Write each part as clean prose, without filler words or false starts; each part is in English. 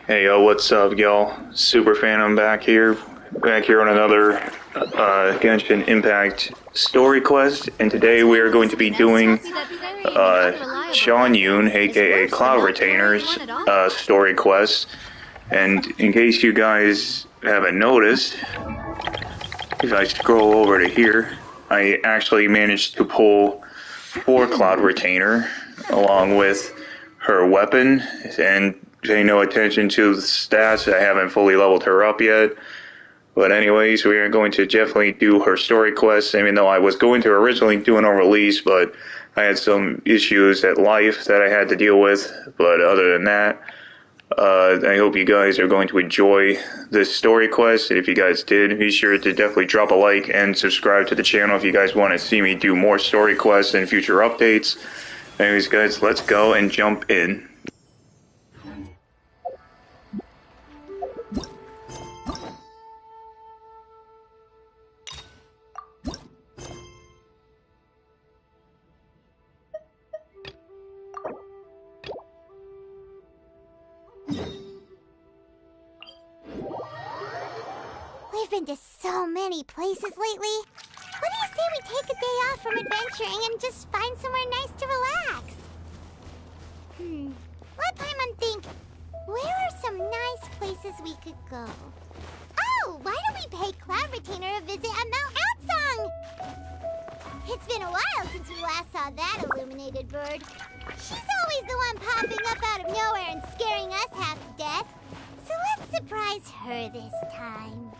Hey yo, what's up, y'all? Super fan, I'm back here on another Genshin Impact story quest, and today we are going to be doing That very unreliable weapon Xianyun, is aka worse than Cloud not carrying Retainer's one at all. story quest. And in case you guys haven't noticed, if I scroll over to here, I actually managed to pull 4 Cloud Retainer along with her weapon, and pay no attention to the stats. I haven't fully leveled her up yet. But anyways, we are going to definitely do her story quest, even though I was going to originally do an release, but I had some issues at life that I had to deal with. But other than that, I hope you guys are going to enjoy this story quest. And if you guys did, be sure to definitely drop a like and subscribe to the channel if you guys want to see me do more story quests and future updates. Anyways, guys, let's go and jump in. We've been to so many places lately. What do you say we take a day off from adventuring and just find somewhere nice to relax? Let Paimon think. Where are some nice places we could go? Oh, why don't we pay Cloud Retainer a visit at Mount Outsong? It's been a while since we last saw that illuminated bird. She's always the one popping up out of nowhere and scaring us half to death. So let's surprise her this time.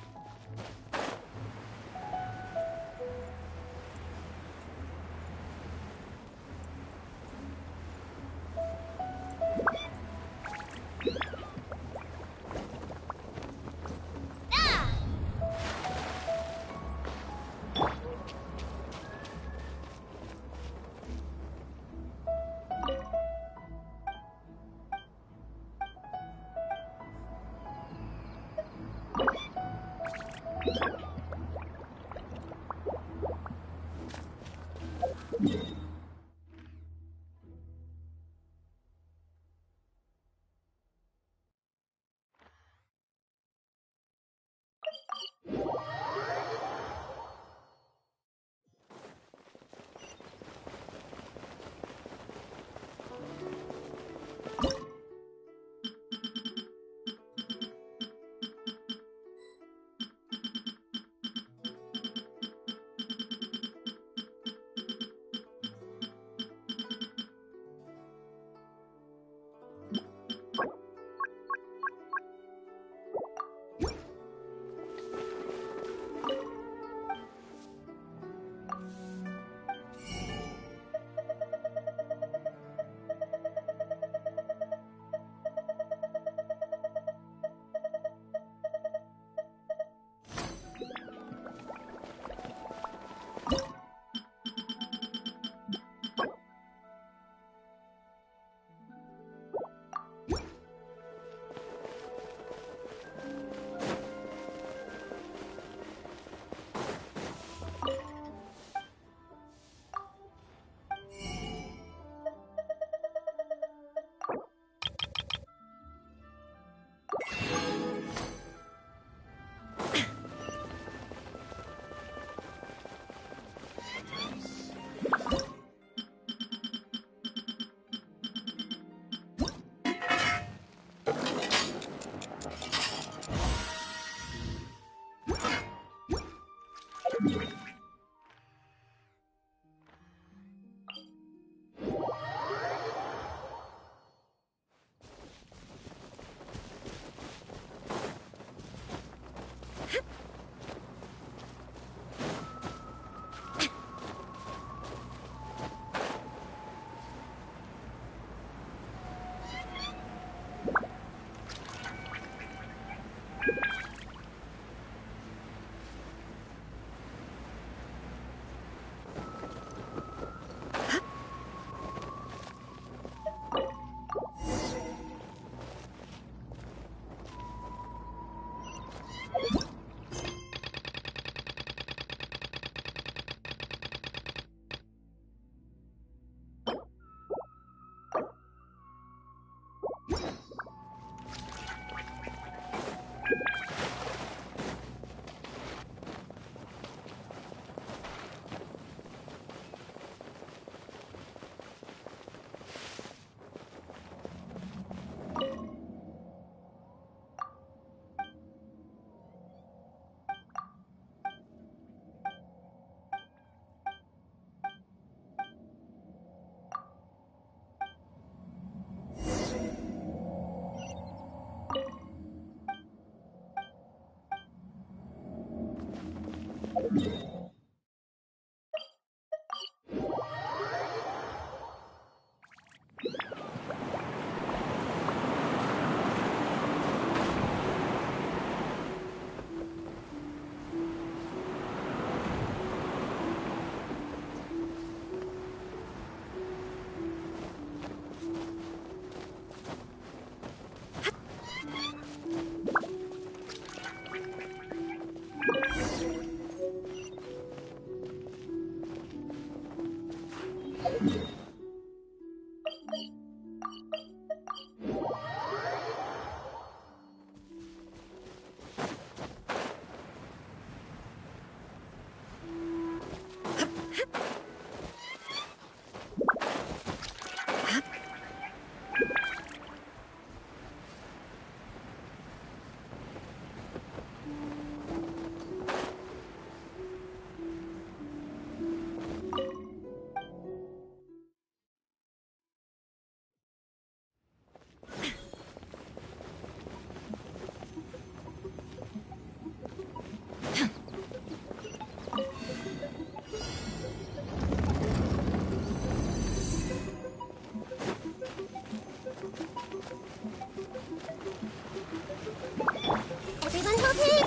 Everyone hold it!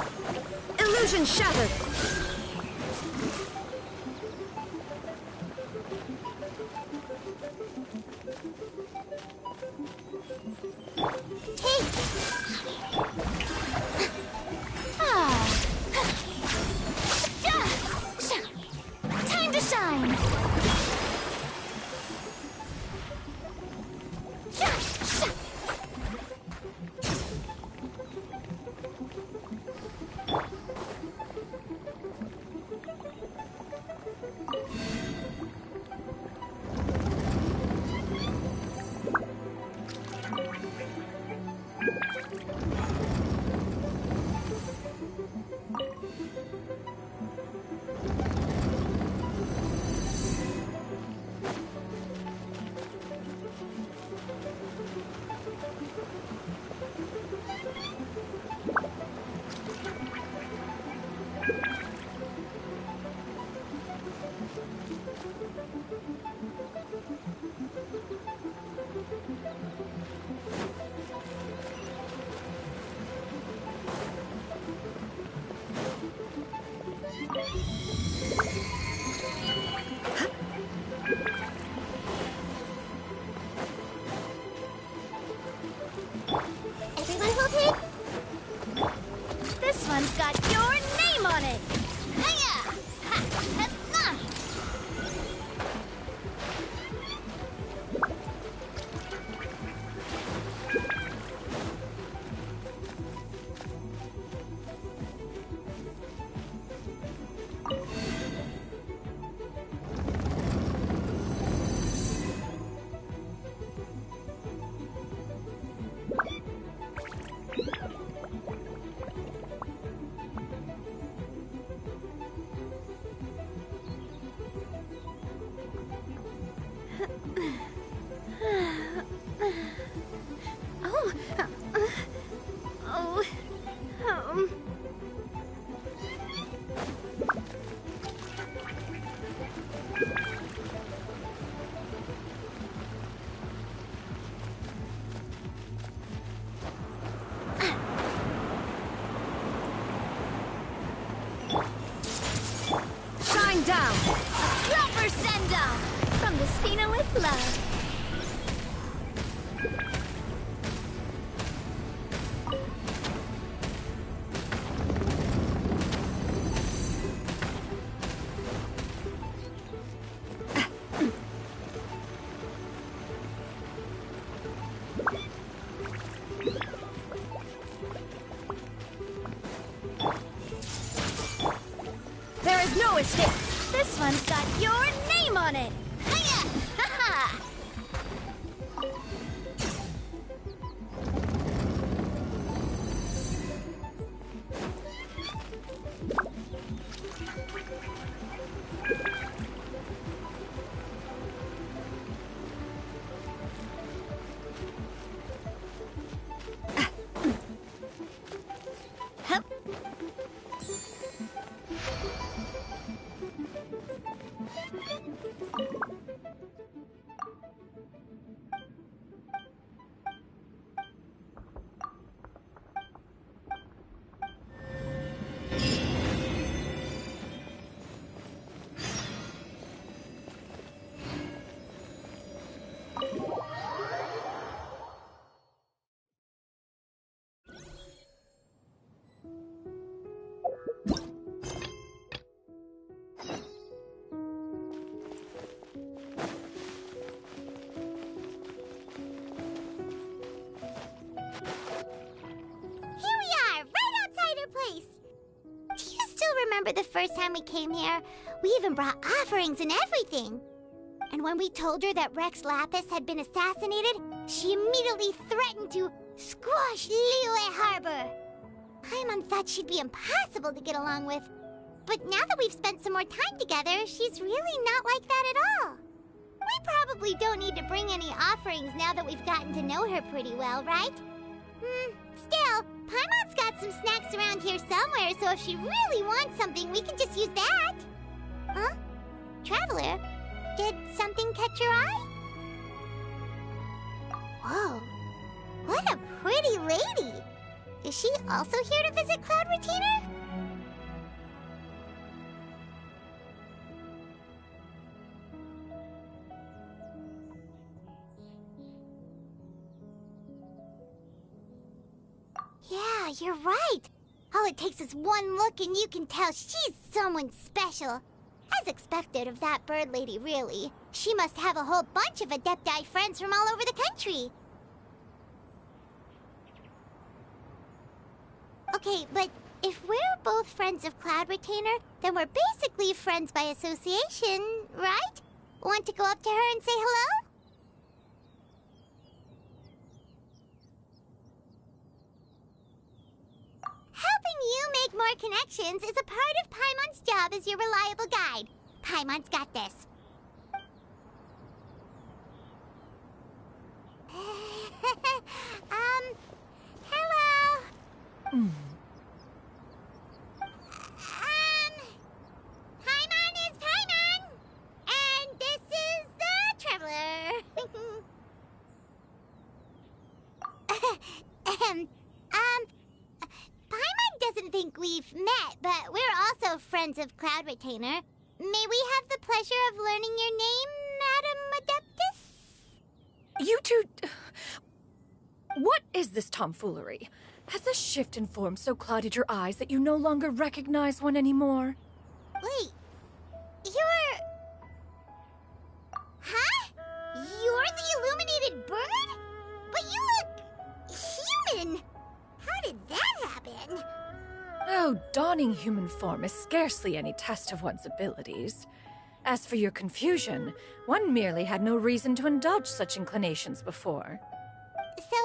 Illusion shattered! Hey! Ah! Time to shine! Everyone hold it! This one's got your name on it! Hiya! Ha! Ha! Shine down! Proper send-off from the Spina with love. There is no escape! This one's got your name on it. Hiya! Ha ha! Hup. remember the first time we came here? We even brought offerings and everything. And when we told her that Rex Lapis had been assassinated, she immediately threatened to squash Liyue Harbor. Paimon thought she'd be impossible to get along with. But now that we've spent some more time together, she's really not like that at all. We probably don't need to bring any offerings now that we've gotten to know her pretty well, right? Still, Paimon's got some snacks around here somewhere, so if she really wants something, we can just use that. Huh? Traveler, did something catch your eye? Whoa, what a pretty lady! Is she also here to visit Cloud Retainer? Yeah, you're right. All it takes is one look and you can tell she's someone special. As expected of that bird lady, really. She must have a whole bunch of Adepti friends from all over the country. Okay, but if we're both friends of Cloud Retainer, then we're basically friends by association, right? Want to go up to her and say hello? Helping you make more connections is a part of Paimon's job as your reliable guide. Paimon's got this. Hello. Paimon is Paimon, and this is the Traveler. Paimon doesn't think we've met, but we're also friends of Cloud Retainer. May we have the pleasure of learning your name, Madam Adeptus? You two... What is this tomfoolery? Has this shift in form so clouded your eyes that you no longer recognize one anymore? Wait, you're... Huh? You're the illuminated bird? But you look... human! How did that happen? Oh, donning human form is scarcely any test of one's abilities. As for your confusion, one merely had no reason to indulge such inclinations before. So,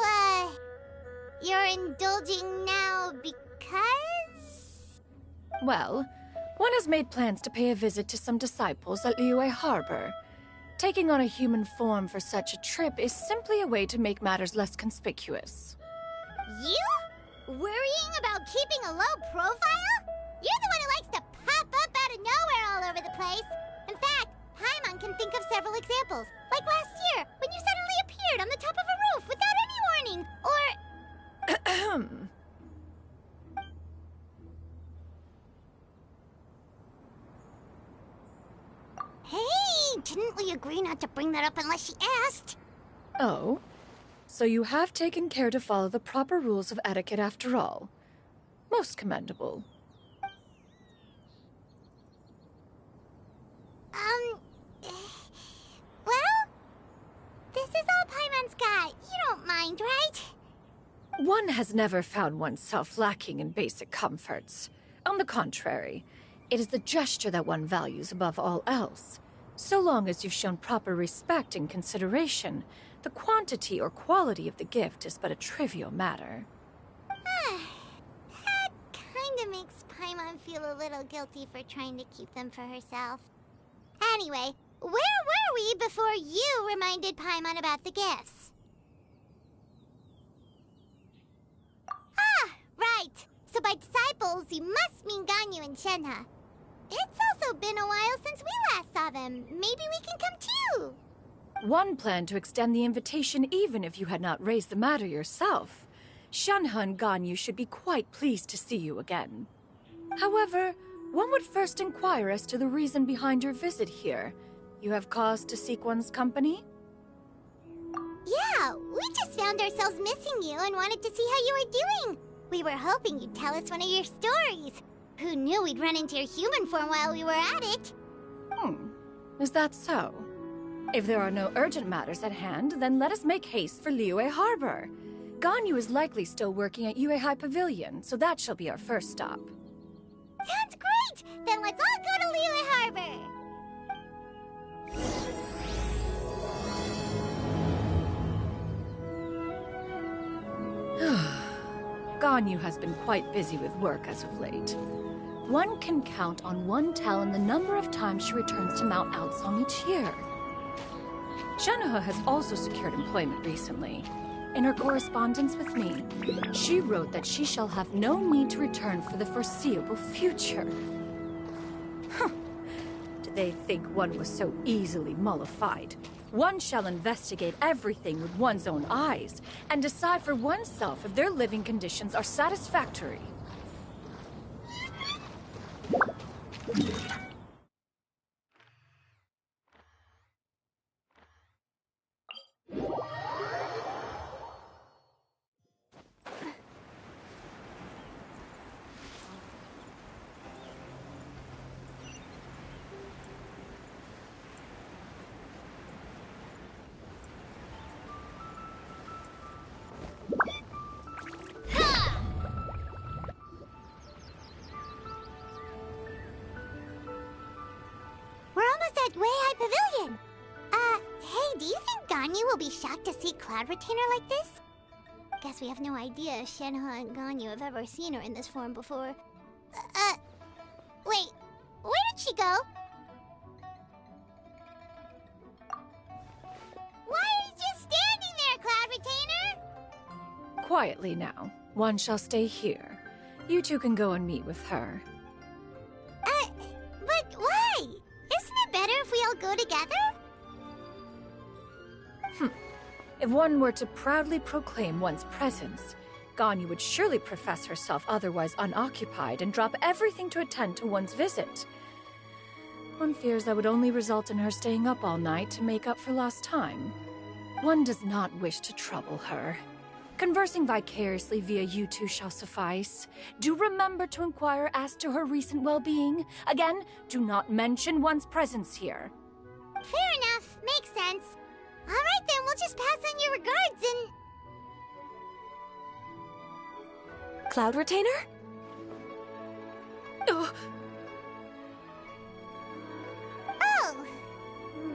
you're indulging now because? Well, one has made plans to pay a visit to some disciples at Liyue Harbor. Taking on a human form for such a trip is simply a way to make matters less conspicuous. You? Worrying about keeping a low profile? You're the one who likes to pop up out of nowhere all over the place. In fact, Paimon can think of several examples. Like last year, when you suddenly appeared on the top of a roof without any warning. Or... Hey, didn't we agree not to bring that up unless she asked? Oh? So you have taken care to follow the proper rules of etiquette after all. Most commendable. Well, this is all Paimon's got. You don't mind, right? One has never found oneself lacking in basic comforts. On the contrary, it is the gesture that one values above all else. So long as you've shown proper respect and consideration, the quantity or quality of the gift is but a trivial matter. That kinda makes Paimon feel a little guilty for trying to keep them for herself. Anyway, where were we before you reminded Paimon about the gifts? Ah, right. So by disciples, you must mean Ganyu and Shenhe. It's also been a while since we last saw them. Maybe we can come too. One planned to extend the invitation even if you had not raised the matter yourself. Shenhe and Ganyu should be quite pleased to see you again. However, one would first inquire as to the reason behind your visit here. You have cause to seek one's company? Yeah, we just found ourselves missing you and wanted to see how you were doing. We were hoping you'd tell us one of your stories. Who knew we'd run into your human form while we were at it? Is that so? If there are no urgent matters at hand, then let us make haste for Liyue Harbor. Ganyu is likely still working at Yuehai Pavilion, so that shall be our first stop. Sounds great! Then let's all go to Liyue Harbor! Ganyu has been quite busy with work as of late. One can count on one talon the number of times she returns to Mount Aocang each year. Shenhe has also secured employment recently. In her correspondence with me, she wrote that she shall have no need to return for the foreseeable future. Did they think one was so easily mollified? One shall investigate everything with one's own eyes and decide for oneself if their living conditions are satisfactory. We're almost at Weihai Pavilion! Hey, do you think Ganyu will be shocked to see Cloud Retainer like this? Guess we have no idea if Shenhe and Ganyu have ever seen her in this form before. Wait, where did she go? Why are you just standing there, Cloud Retainer? Quietly now. One shall stay here. You two can go and meet with her. But why? Isn't it better if we all go together? If one were to proudly proclaim one's presence, Ganyu would surely profess herself otherwise unoccupied and drop everything to attend to one's visit. One fears that would only result in her staying up all night to make up for lost time. One does not wish to trouble her. Conversing vicariously via you two shall suffice. Do remember to inquire as to her recent well-being. Again, do not mention one's presence here. Fair enough. Makes sense. Alright then, we'll just pass on your regards and... Cloud Retainer? Ugh. Oh!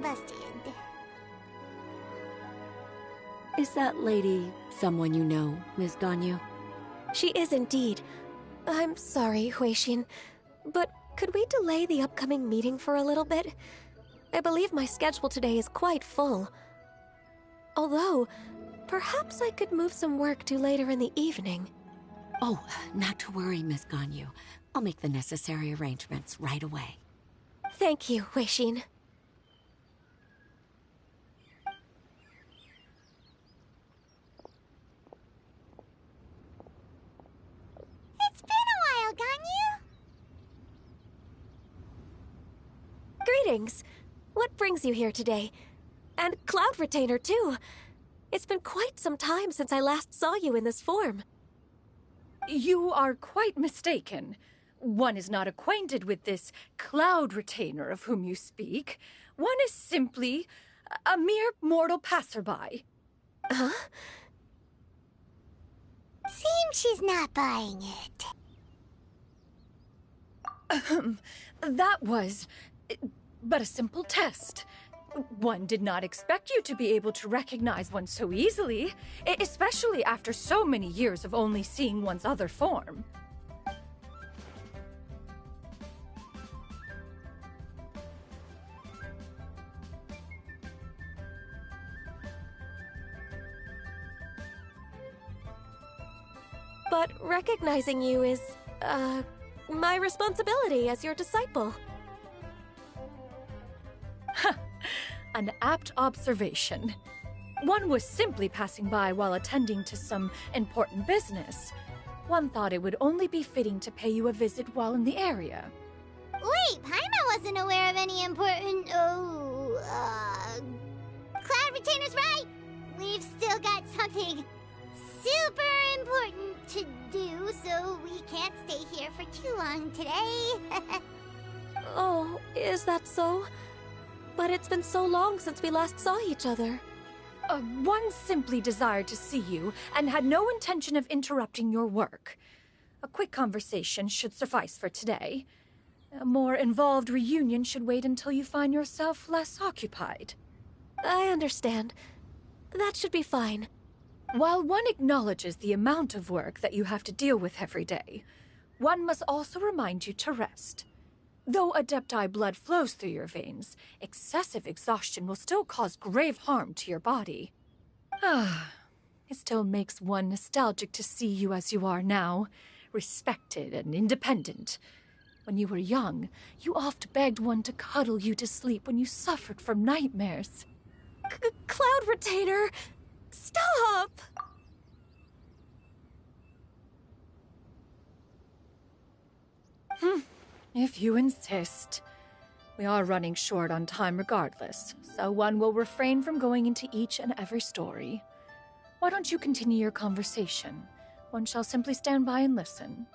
Busted. Is that lady someone you know, Ms. Ganyu? She is indeed. I'm sorry, Huixin, but could we delay the upcoming meeting for a little bit? I believe my schedule today is quite full. Although, perhaps I could move some work to later in the evening. Oh, not to worry, Miss Ganyu. I'll make the necessary arrangements right away. Thank you, Huixin. It's been a while, Ganyu. Greetings. What brings you here today? And Cloud Retainer, too. It's been quite some time since I last saw you in this form. You are quite mistaken. One is not acquainted with this Cloud Retainer of whom you speak. One is simply a mere mortal passerby. Huh? Seems she's not buying it. That was but a simple test. One did not expect you to be able to recognize one so easily, especially after so many years of only seeing one's other form. But recognizing you is, my responsibility as your disciple. An apt observation. One was simply passing by while attending to some important business. One thought it would only be fitting to pay you a visit while in the area. Wait, Paimon wasn't aware of any important... Cloud Retainer's right! We've still got something super important to do, so we can't stay here for too long today. Oh, is that so? But it's been so long since we last saw each other. One simply desired to see you and had no intention of interrupting your work. A quick conversation should suffice for today. A more involved reunion should wait until you find yourself less occupied. I understand. That should be fine. While one acknowledges the amount of work that you have to deal with every day, one must also remind you to rest. Though Adepti blood flows through your veins, excessive exhaustion will still cause grave harm to your body. It still makes one nostalgic to see you as you are now, respected and independent. When you were young, you oft begged one to cuddle you to sleep when you suffered from nightmares. Cloud Retainer! Stop! If you insist. We are running short on time regardless, so one will refrain from going into each and every story. Why don't you continue your conversation? One shall simply stand by and listen.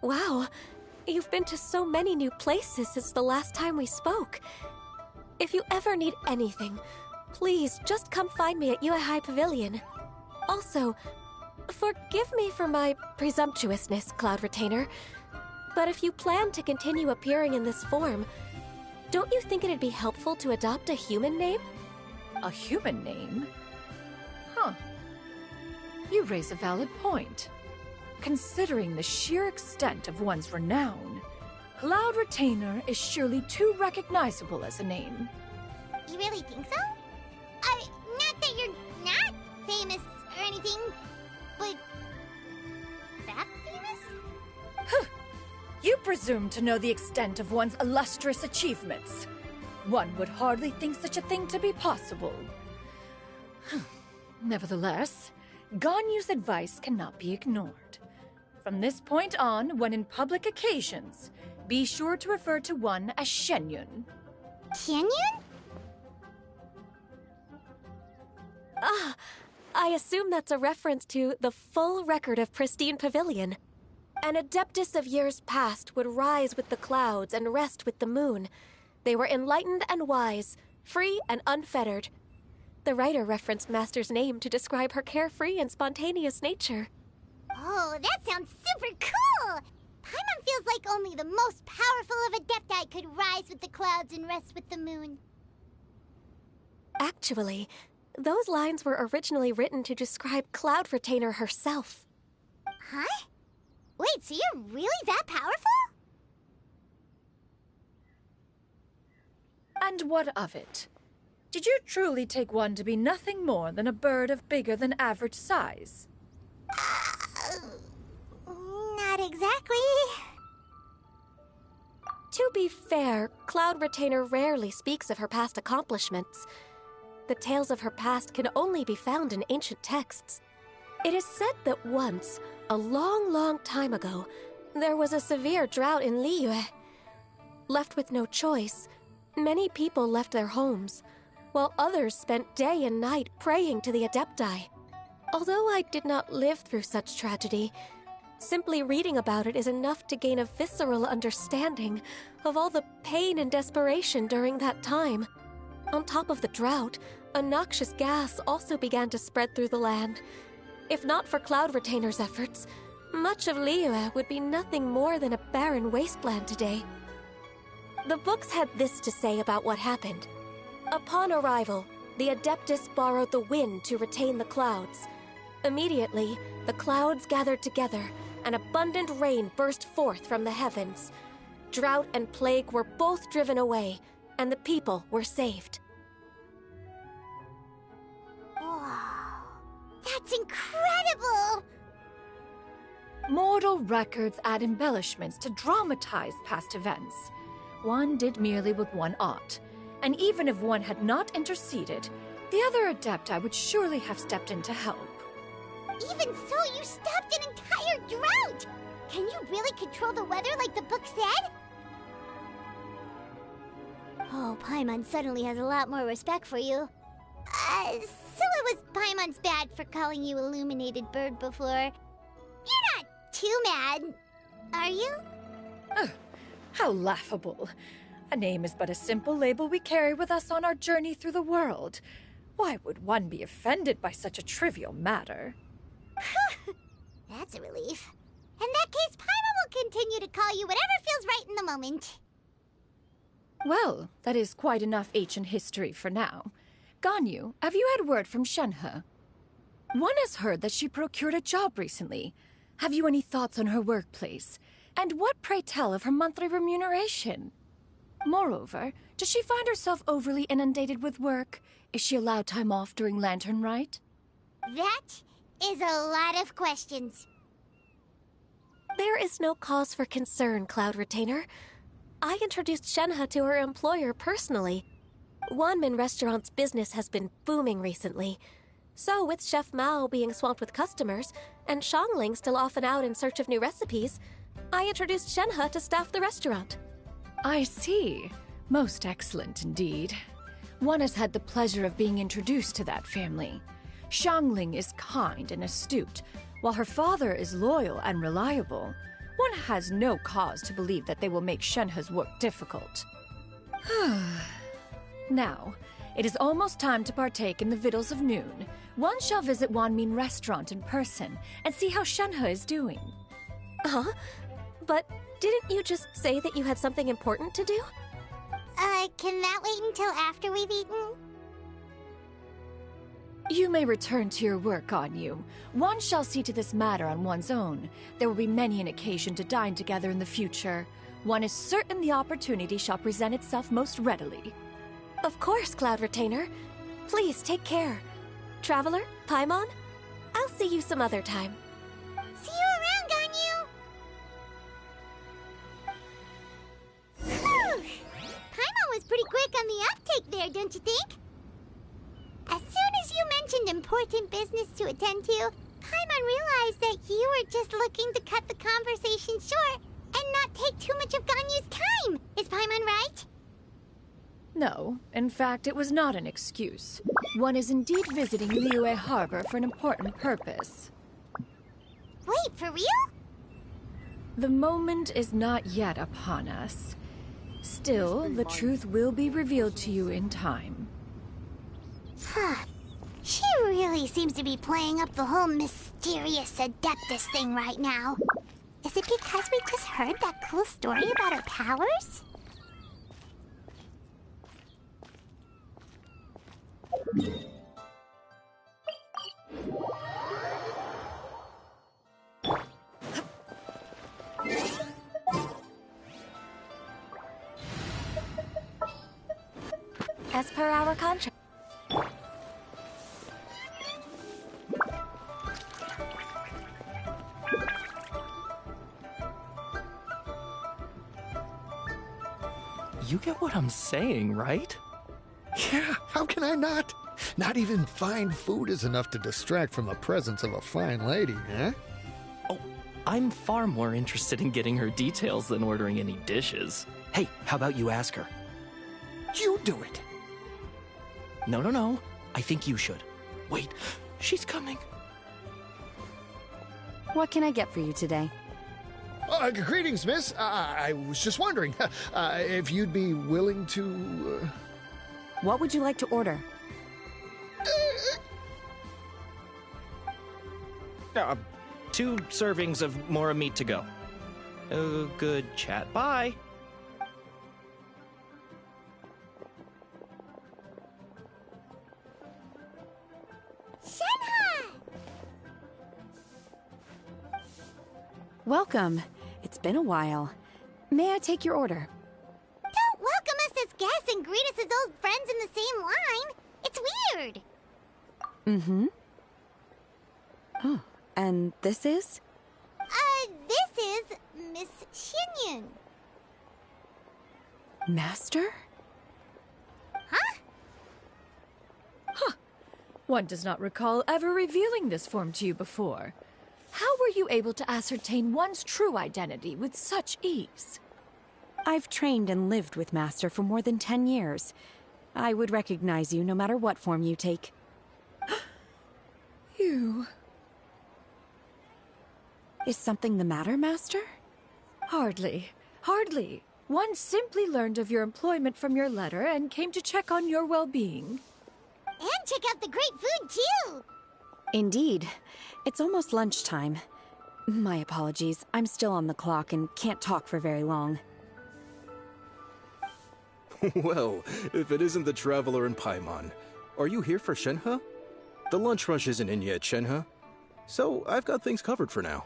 Wow, you've been to so many new places since the last time we spoke. If you ever need anything, please just come find me at Uehai Pavilion. Also, forgive me for my presumptuousness, Cloud Retainer, but if you plan to continue appearing in this form, don't you think it'd be helpful to adopt a human name? A human name? Huh. You raise a valid point. Considering the sheer extent of one's renown, Cloud Retainer is surely too recognizable as a name. You really think so? Not that you're not famous or anything, but that famous? You presume to know the extent of one's illustrious achievements. One would hardly think such a thing to be possible. Nevertheless, Ganyu's advice cannot be ignored. From this point on, when in public occasions, be sure to refer to one as Xianyun. Xianyun? I assume that's a reference to the full record of Pristine Pavilion. An adeptus of years past would rise with the clouds and rest with the moon. They were enlightened and wise, free and unfettered. The writer referenced Master's name to describe her carefree and spontaneous nature. Oh, that sounds super cool! Paimon feels like only the most powerful of Adepti could rise with the clouds and rest with the moon. Actually, those lines were originally written to describe Cloud Retainer herself. Huh? Wait, so you're really that powerful? And what of it? Did you truly take one to be nothing more than a bird of bigger than average size? Not exactly. To be fair, Cloud Retainer rarely speaks of her past accomplishments. The tales of her past can only be found in ancient texts. It is said that once, a long, long time ago, there was a severe drought in Liyue. Left with no choice, many people left their homes, while others spent day and night praying to the Adepti. Although I did not live through such tragedy, simply reading about it is enough to gain a visceral understanding of all the pain and desperation during that time. On top of the drought, a noxious gas also began to spread through the land. If not for Cloud Retainer's efforts, much of Liyue would be nothing more than a barren wasteland today. The books had this to say about what happened. Upon arrival, the Adeptus borrowed the wind to retain the clouds. Immediately, the clouds gathered together, and abundant rain burst forth from the heavens. Drought and plague were both driven away, and the people were saved. Wow, that's incredible! Mortal records add embellishments to dramatize past events. One did merely what one ought, and even if one had not interceded, the other Adepti would surely have stepped in to help. Even so, you stopped an entire drought! Can you really control the weather like the book said? Oh, Paimon suddenly has a lot more respect for you. So it was Paimon's bad for calling you Illuminated Bird before. You're not too mad, are you? How laughable. A name is but a simple label we carry with us on our journey through the world. Why would one be offended by such a trivial matter? That's a relief. In that case, Paimon will continue to call you whatever feels right in the moment. Well, that is quite enough ancient history for now. Ganyu, have you had word from Shenhe? One has heard that she procured a job recently. Have you any thoughts on her workplace? And what, pray tell, of her monthly remuneration? Moreover, does she find herself overly inundated with work? Is she allowed time off during Lantern Rite? That is a lot of questions. There is no cause for concern, Cloud Retainer. I introduced Shenhe to her employer personally. Wanmin Restaurant's business has been booming recently. So, with Chef Mao being swamped with customers, and Xiangling still off and out in search of new recipes, I introduced Shenhe to staff the restaurant. I see. Most excellent indeed. One has had the pleasure of being introduced to that family. Xiangling is kind and astute, while her father is loyal and reliable. One has no cause to believe that they will make Shenhe's work difficult. Now, it is almost time to partake in the victuals of noon. One shall visit Wanmin Restaurant in person and see how Shenhe is doing. Huh? But didn't you just say that you had something important to do? Can that wait until after we've eaten? You may return to your work, Ganyu. One shall see to this matter on one's own. There will be many an occasion to dine together in the future. One is certain the opportunity shall present itself most readily. Of course, Cloud Retainer. Please take care. Traveler, Paimon, I'll see you some other time. See you around, Ganyu! Whew. Paimon was pretty quick on the uptake there, don't you think? As soon as you mentioned important business to attend to, Paimon realized that you were just looking to cut the conversation short and not take too much of Ganyu's time. Is Paimon right? No, in fact, it was not an excuse. One is indeed visiting Liyue Harbor for an important purpose. Wait, for real? The moment is not yet upon us. Still, the truth will be revealed to you in time. Huh. She really seems to be playing up the whole mysterious Adeptus thing right now. Is it because we just heard that cool story about her powers? As per our contract. You get what I'm saying, right? Yeah, how can I not? Not even fine food is enough to distract from the presence of a fine lady, eh? Oh, I'm far more interested in getting her details than ordering any dishes. Hey, how about you ask her? You do it! No. I think you should. Wait, she's coming. What can I get for you today? Greetings, miss. I was just wondering if you'd be willing to... What would you like to order? 2 servings of Mora meat to go. Oh, good chat. Bye. Shenhe! Welcome. It's been a while. May I take your order? Don't welcome us as guests and greet us as old friends in the same line. It's weird. Mm-hmm. Oh, and this is? This is Miss Xianyun. Master? Huh? One does not recall ever revealing this form to you before. How were you able to ascertain one's true identity with such ease? I've trained and lived with Master for more than 10 years. I would recognize you no matter what form you take. You... Is something the matter, Master? Hardly. One simply learned of your employment from your letter and came to check on your well-being. And check out the great food, too! Indeed. It's almost lunchtime. My apologies. I'm still on the clock and can't talk for very long. Well, if it isn't the Traveler in Paimon, are you here for Shenhe? The lunch rush isn't in yet, Shenhe. So I've got things covered for now.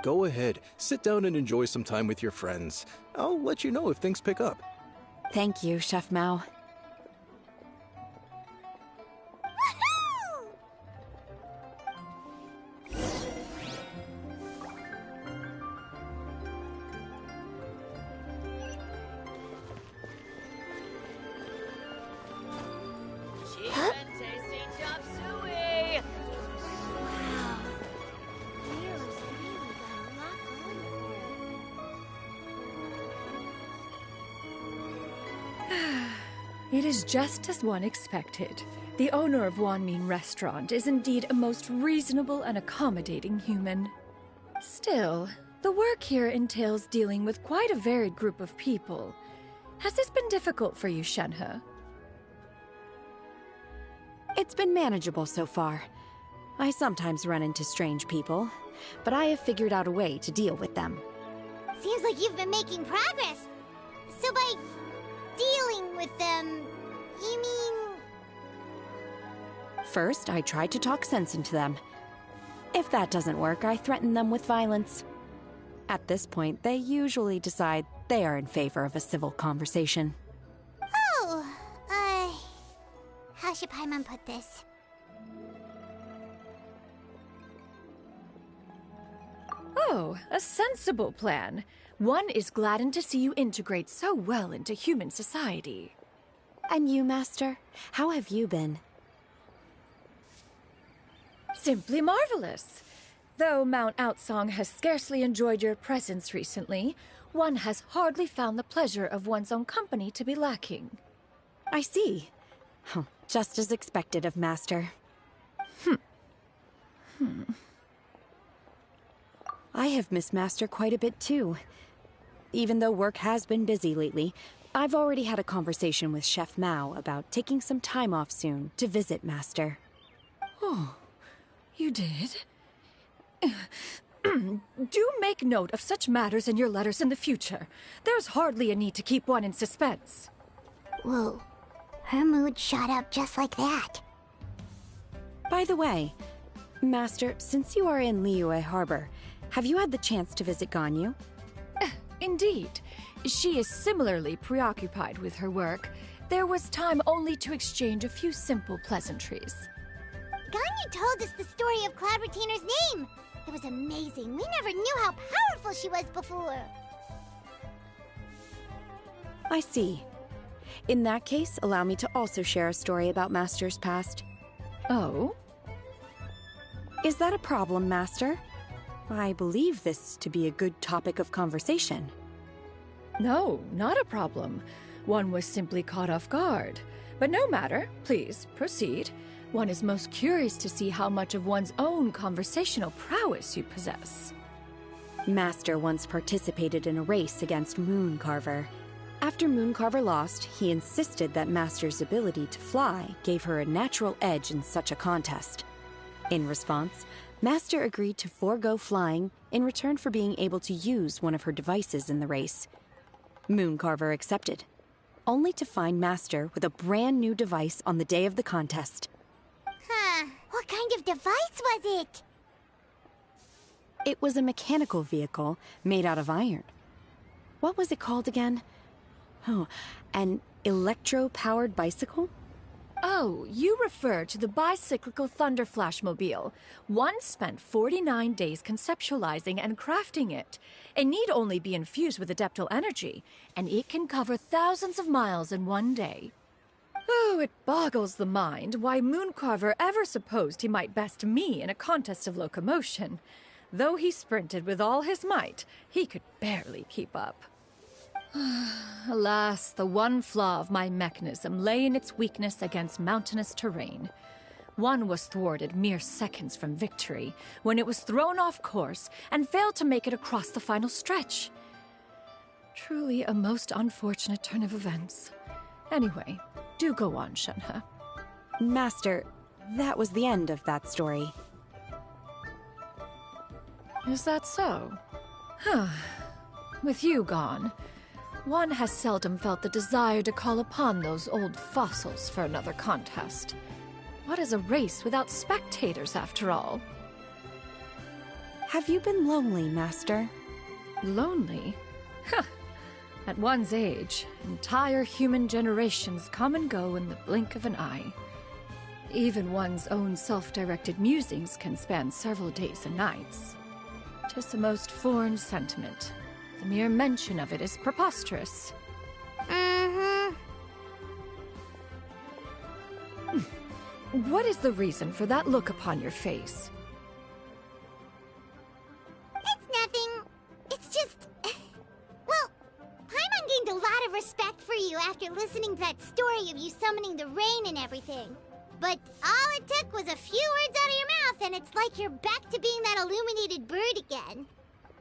Go ahead, sit down and enjoy some time with your friends. I'll let you know if things pick up. Thank you, Chef Mao. It is just as one expected. The owner of Wanmin Restaurant is indeed a most reasonable and accommodating human. Still, the work here entails dealing with quite a varied group of people. Has this been difficult for you, Shenhe? It's been manageable so far. I sometimes run into strange people, but I have figured out a way to deal with them. Seems like you've been making progress. So by dealing with them, you mean... First, I try to talk sense into them. If that doesn't work, I threaten them with violence. At this point, they usually decide they are in favor of a civil conversation. Oh, how should Paimon put this? Oh, a sensible plan. One is gladdened to see you integrate so well into human society. And you, Master? How have you been? Simply marvelous. Though Mount Outsong has scarcely enjoyed your presence recently, one has hardly found the pleasure of one's own company to be lacking. I see. Oh, just as expected of Master. I have missed Master quite a bit too. Even though work has been busy lately, I've already had a conversation with Chef Mao about taking some time off soon to visit Master. Oh, you did? Do make note of such matters in your letters in the future. There's hardly a need to keep one in suspense. Whoa, her mood shot up just like that. By the way, Master, since you are in Liyue Harbor, have you had the chance to visit Ganyu? Indeed. She is similarly preoccupied with her work. There was time only to exchange a few simple pleasantries. Ganyu told us the story of Cloud Retainer's name. It was amazing. We never knew how powerful she was before. I see. In that case, allow me to also share a story about Master's past. Oh? Is that a problem, Master? I believe this to be a good topic of conversation. No, not a problem. One was simply caught off guard. But no matter. Please, proceed. One is most curious to see how much of one's own conversational prowess you possess. Master once participated in a race against Mooncarver. After Mooncarver lost, he insisted that Master's ability to fly gave her a natural edge in such a contest. In response, Master agreed to forego flying in return for being able to use one of her devices in the race. Mooncarver accepted, only to find Master with a brand new device on the day of the contest. Huh, what kind of device was it? It was a mechanical vehicle made out of iron. What was it called again? Oh, an electro-powered bicycle? Oh, you refer to the bicyclical Thunder Flashmobile. One spent 49 days conceptualizing and crafting it. It need only be infused with adeptal energy, and it can cover thousands of miles in one day. Oh, it boggles the mind why Mooncarver ever supposed he might best me in a contest of locomotion. Though he sprinted with all his might, he could barely keep up. Alas, the one flaw of my mechanism lay in its weakness against mountainous terrain. One was thwarted mere seconds from victory, when it was thrown off course and failed to make it across the final stretch. Truly a most unfortunate turn of events. Anyway, do go on, Shenhe. Master, that was the end of that story. Is that so? Huh. With you gone, one has seldom felt the desire to call upon those old fossils for another contest. What is a race without spectators, after all? Have you been lonely, Master? Lonely? Huh. At one's age, entire human generations come and go in the blink of an eye. Even one's own self-directed musings can span several days and nights. 'Tis a most foreign sentiment. The mere mention of it is preposterous. What is the reason for that look upon your face? It's nothing. It's just... Well, Paimon gained a lot of respect for you after listening to that story of you summoning the rain and everything. But all it took was a few words out of your mouth, and it's like you're back to being that illuminated bird again.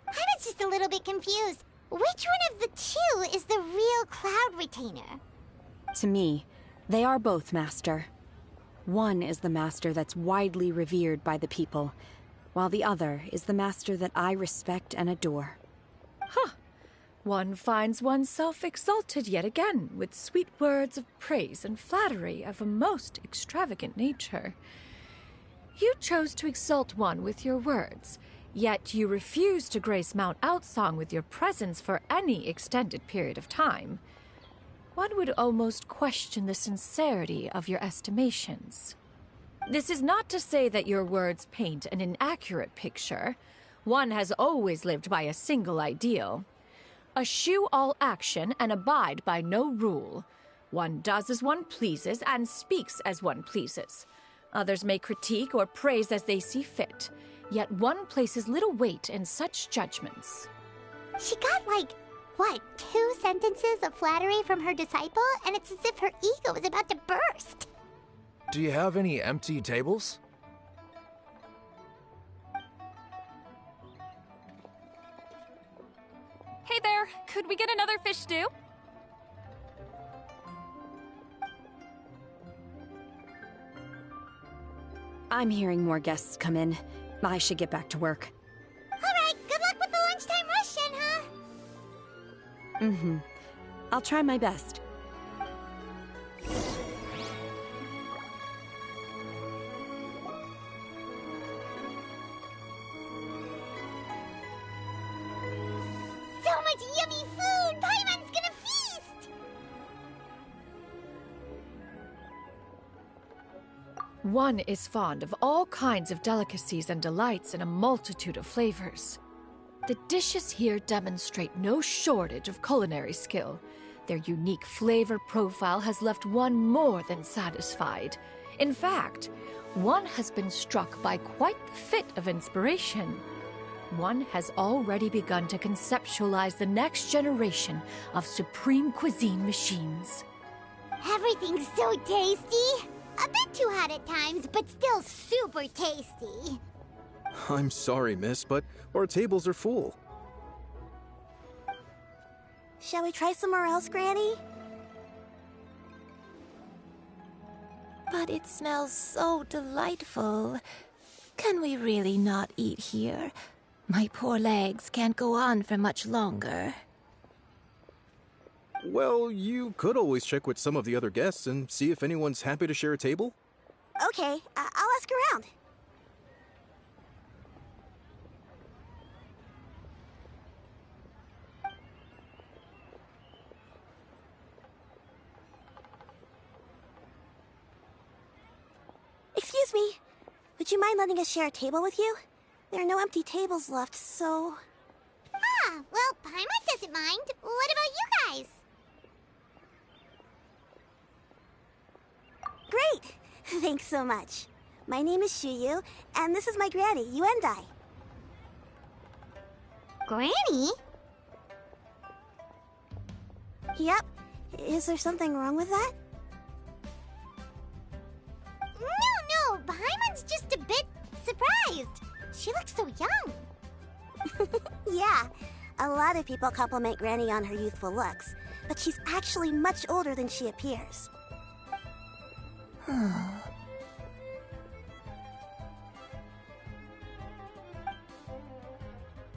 I was just a little bit confused. Which one of the two is the real Cloud Retainer? To me, they are both, Master. One is the Master that's widely revered by the people, while the other is the Master that I respect and adore. Huh. One finds oneself exalted yet again with sweet words of praise and flattery of a most extravagant nature. You chose to exalt one with your words, yet you refuse to grace Mount Outsong with your presence for any extended period of time. One would almost question the sincerity of your estimations. This is not to say that your words paint an inaccurate picture. One has always lived by a single ideal. Eschew all action and abide by no rule. One does as one pleases and speaks as one pleases. Others may critique or praise as they see fit, yet one places little weight in such judgments. She got like, what, 2 sentences of flattery from her disciple, and it's as if her ego is about to burst. Do you have any empty tables? Hey there, could we get another fish stew? I'm hearing more guests come in. I should get back to work. Alright, good luck with the lunchtime rush, Shenhe. I'll try my best. So much yummy food! Paimon's gonna feast! One is fond of all kinds of delicacies and delights in a multitude of flavors. The dishes here demonstrate no shortage of culinary skill. Their unique flavor profile has left one more than satisfied. In fact, one has been struck by quite the fit of inspiration. One has already begun to conceptualize the next generation of supreme cuisine machines. Everything's so tasty! A bit too hot at times, but still super tasty. I'm sorry, miss, but our tables are full. Shall we try somewhere else, Granny? But it smells so delightful. Can we really not eat here? My poor legs can't go on for much longer. Well, you could always check with some of the other guests and see if anyone's happy to share a table. Okay, I'll ask around. Excuse me. Would you mind letting us share a table with you? There are no empty tables left, so... Ah, well, Paimon doesn't mind. What about you guys? Great! Thanks so much. My name is Xianyun, and this is my granny, Yuendai. Granny? Yep. Is there something wrong with that? No, Paimon's just a bit surprised. She looks so young. Yeah, a lot of people compliment Granny on her youthful looks, but she's actually much older than she appears.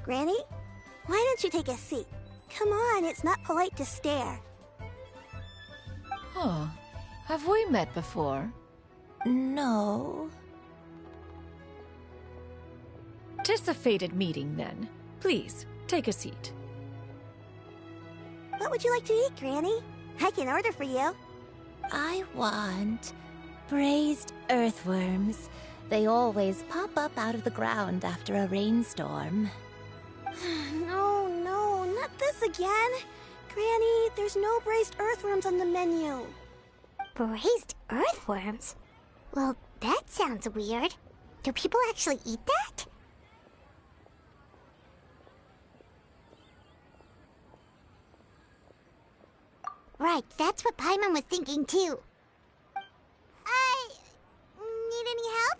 Granny, why don't you take a seat? Come on, it's not polite to stare. Huh. Have we met before? No. 'Tis a fated meeting, then. Please, take a seat. What would you like to eat, Granny? I can order for you. I want braised earthworms. They always pop up out of the ground after a rainstorm. No, not this again. Granny, there's no braised earthworms on the menu. Braised earthworms? Well, that sounds weird. Do people actually eat that? Right, that's what Paimon was thinking too. I need any help?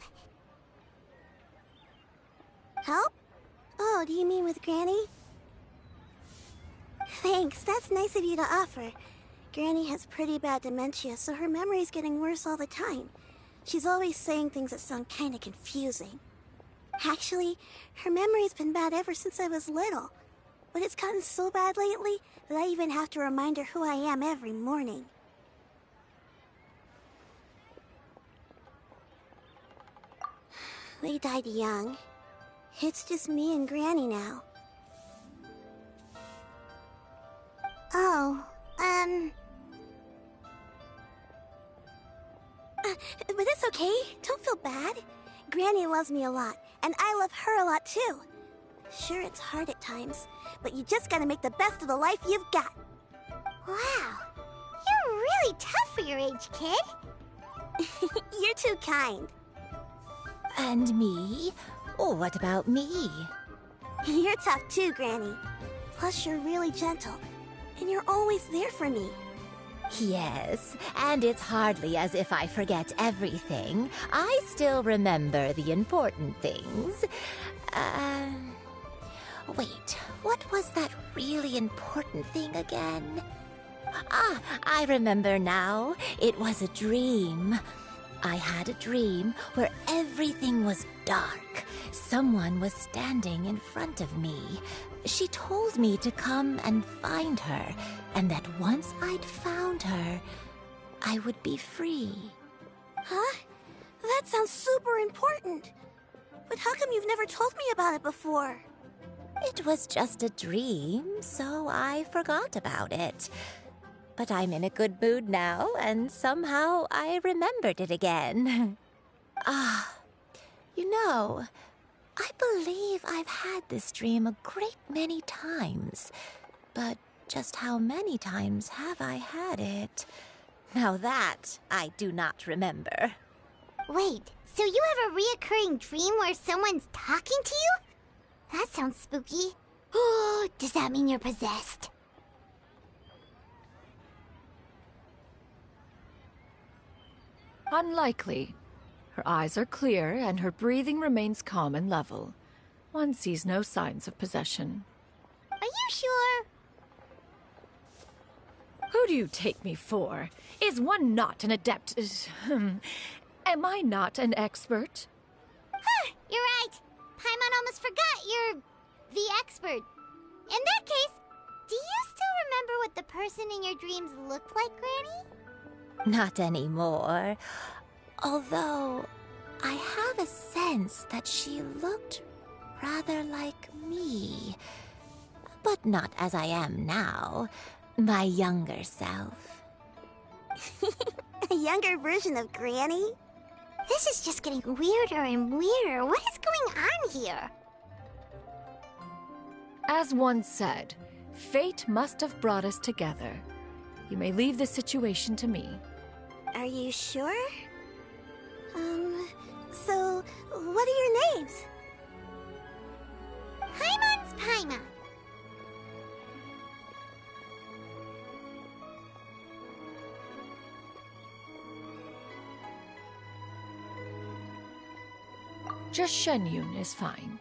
Help? Oh, do you mean with Granny? Thanks, that's nice of you to offer. Granny has pretty bad dementia, so her memory's getting worse all the time. She's always saying things that sound kinda confusing. Actually, her memory's been bad ever since I was little. But it's gotten so bad lately that I even have to remind her who I am every morning. They died young. It's just me and Granny now. Oh, but it's okay. Don't feel bad. Granny loves me a lot, and I love her a lot too. Sure, it's hard at times, but you just gotta make the best of the life you've got. Wow, you're really tough for your age, kid. You're too kind. And me? Oh, what about me? You're tough too, Granny. Plus, you're really gentle, and you're always there for me. Yes, and it's hardly as if I forget everything. I still remember the important things. Wait, what was that really important thing again? Ah, I remember now. It was a dream. I had a dream where everything was dark. Someone was standing in front of me. She told me to come and find her, and that once I'd found her, I would be free. Huh? That sounds super important. But how come you've never told me about it before? It was just a dream, so I forgot about it. But I'm in a good mood now, and somehow I remembered it again. You know, I believe I've had this dream a great many times. But just how many times have I had it? Now that I do not remember. Wait, so you have a reoccurring dream where someone's talking to you? That sounds spooky. Oh, does that mean you're possessed? Unlikely. Her eyes are clear, and her breathing remains calm and level. One sees no signs of possession. Are you sure? Who do you take me for? Is one not an adept? Am I not an expert? Huh, you're right. Paimon almost forgot you're the expert. In that case, do you still remember what the person in your dreams looked like, Granny? Not anymore. Although, I have a sense that she looked rather like me. But not as I am now. My younger self. A younger version of Granny? This is just getting weirder and weirder. What is going on here? As one said, fate must have brought us together. You may leave the situation to me. Are you sure? So, what are your names? Paimon's Paimon. Just Xianyun is fine.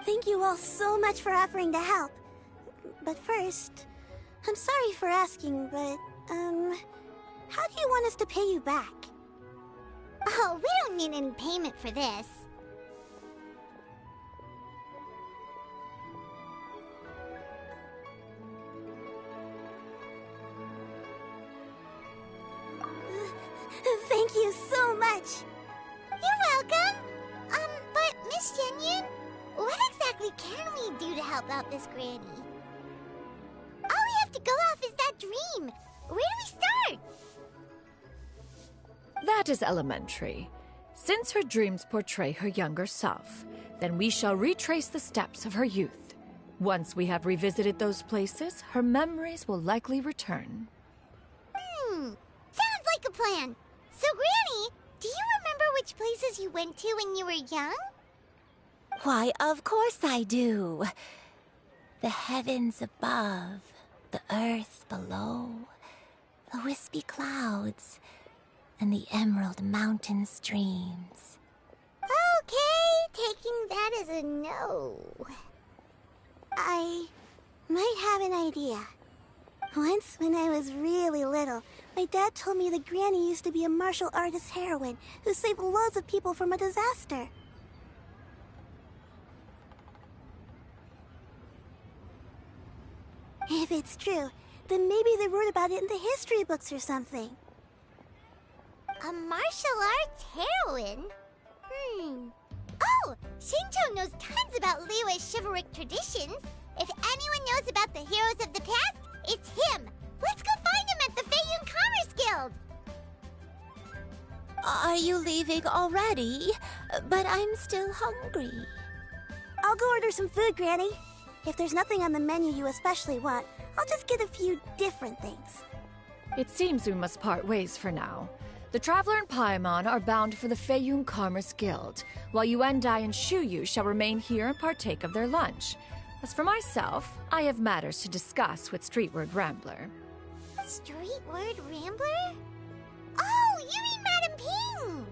Thank you all so much for offering to help. But first, I'm sorry for asking, but, how do you want us to pay you back? Oh, we don't need any payment for this. much. You're welcome. But Miss Xianyun, what exactly can we do to help out this granny? All we have to go off is that dream. Where do we start? That is elementary. Since her dreams portray her younger self, then we shall retrace the steps of her youth. Once we have revisited those places, her memories will likely return. Sounds like a plan. So, Granny, do you remember which places you went to when you were young? Why, of course I do. The heavens above, the earth below, the wispy clouds, and the emerald mountain streams. Okay, taking that as a no. I might have an idea. Once, when I was really little, my dad told me the granny used to be a martial artist heroine who saved loads of people from a disaster. If it's true, then maybe they wrote about it in the history books or something. A martial arts heroine? Oh, Shinto knows tons about Liyue's chivalric traditions. If anyone knows about the heroes of the past, it's him. Let's go find him at the Xianyun Commerce Guild. Are you leaving already? But I'm still hungry. I'll go order some food, Granny. If there's nothing on the menu you especially want, I'll just get a few different things. It seems we must part ways for now. The Traveler and Paimon are bound for the Xianyun Commerce Guild, while Yuendai and Shuyu shall remain here and partake of their lunch. As for myself, I have matters to discuss with Streetward Rambler. Streetward Rambler? Oh, you mean Madame Ping!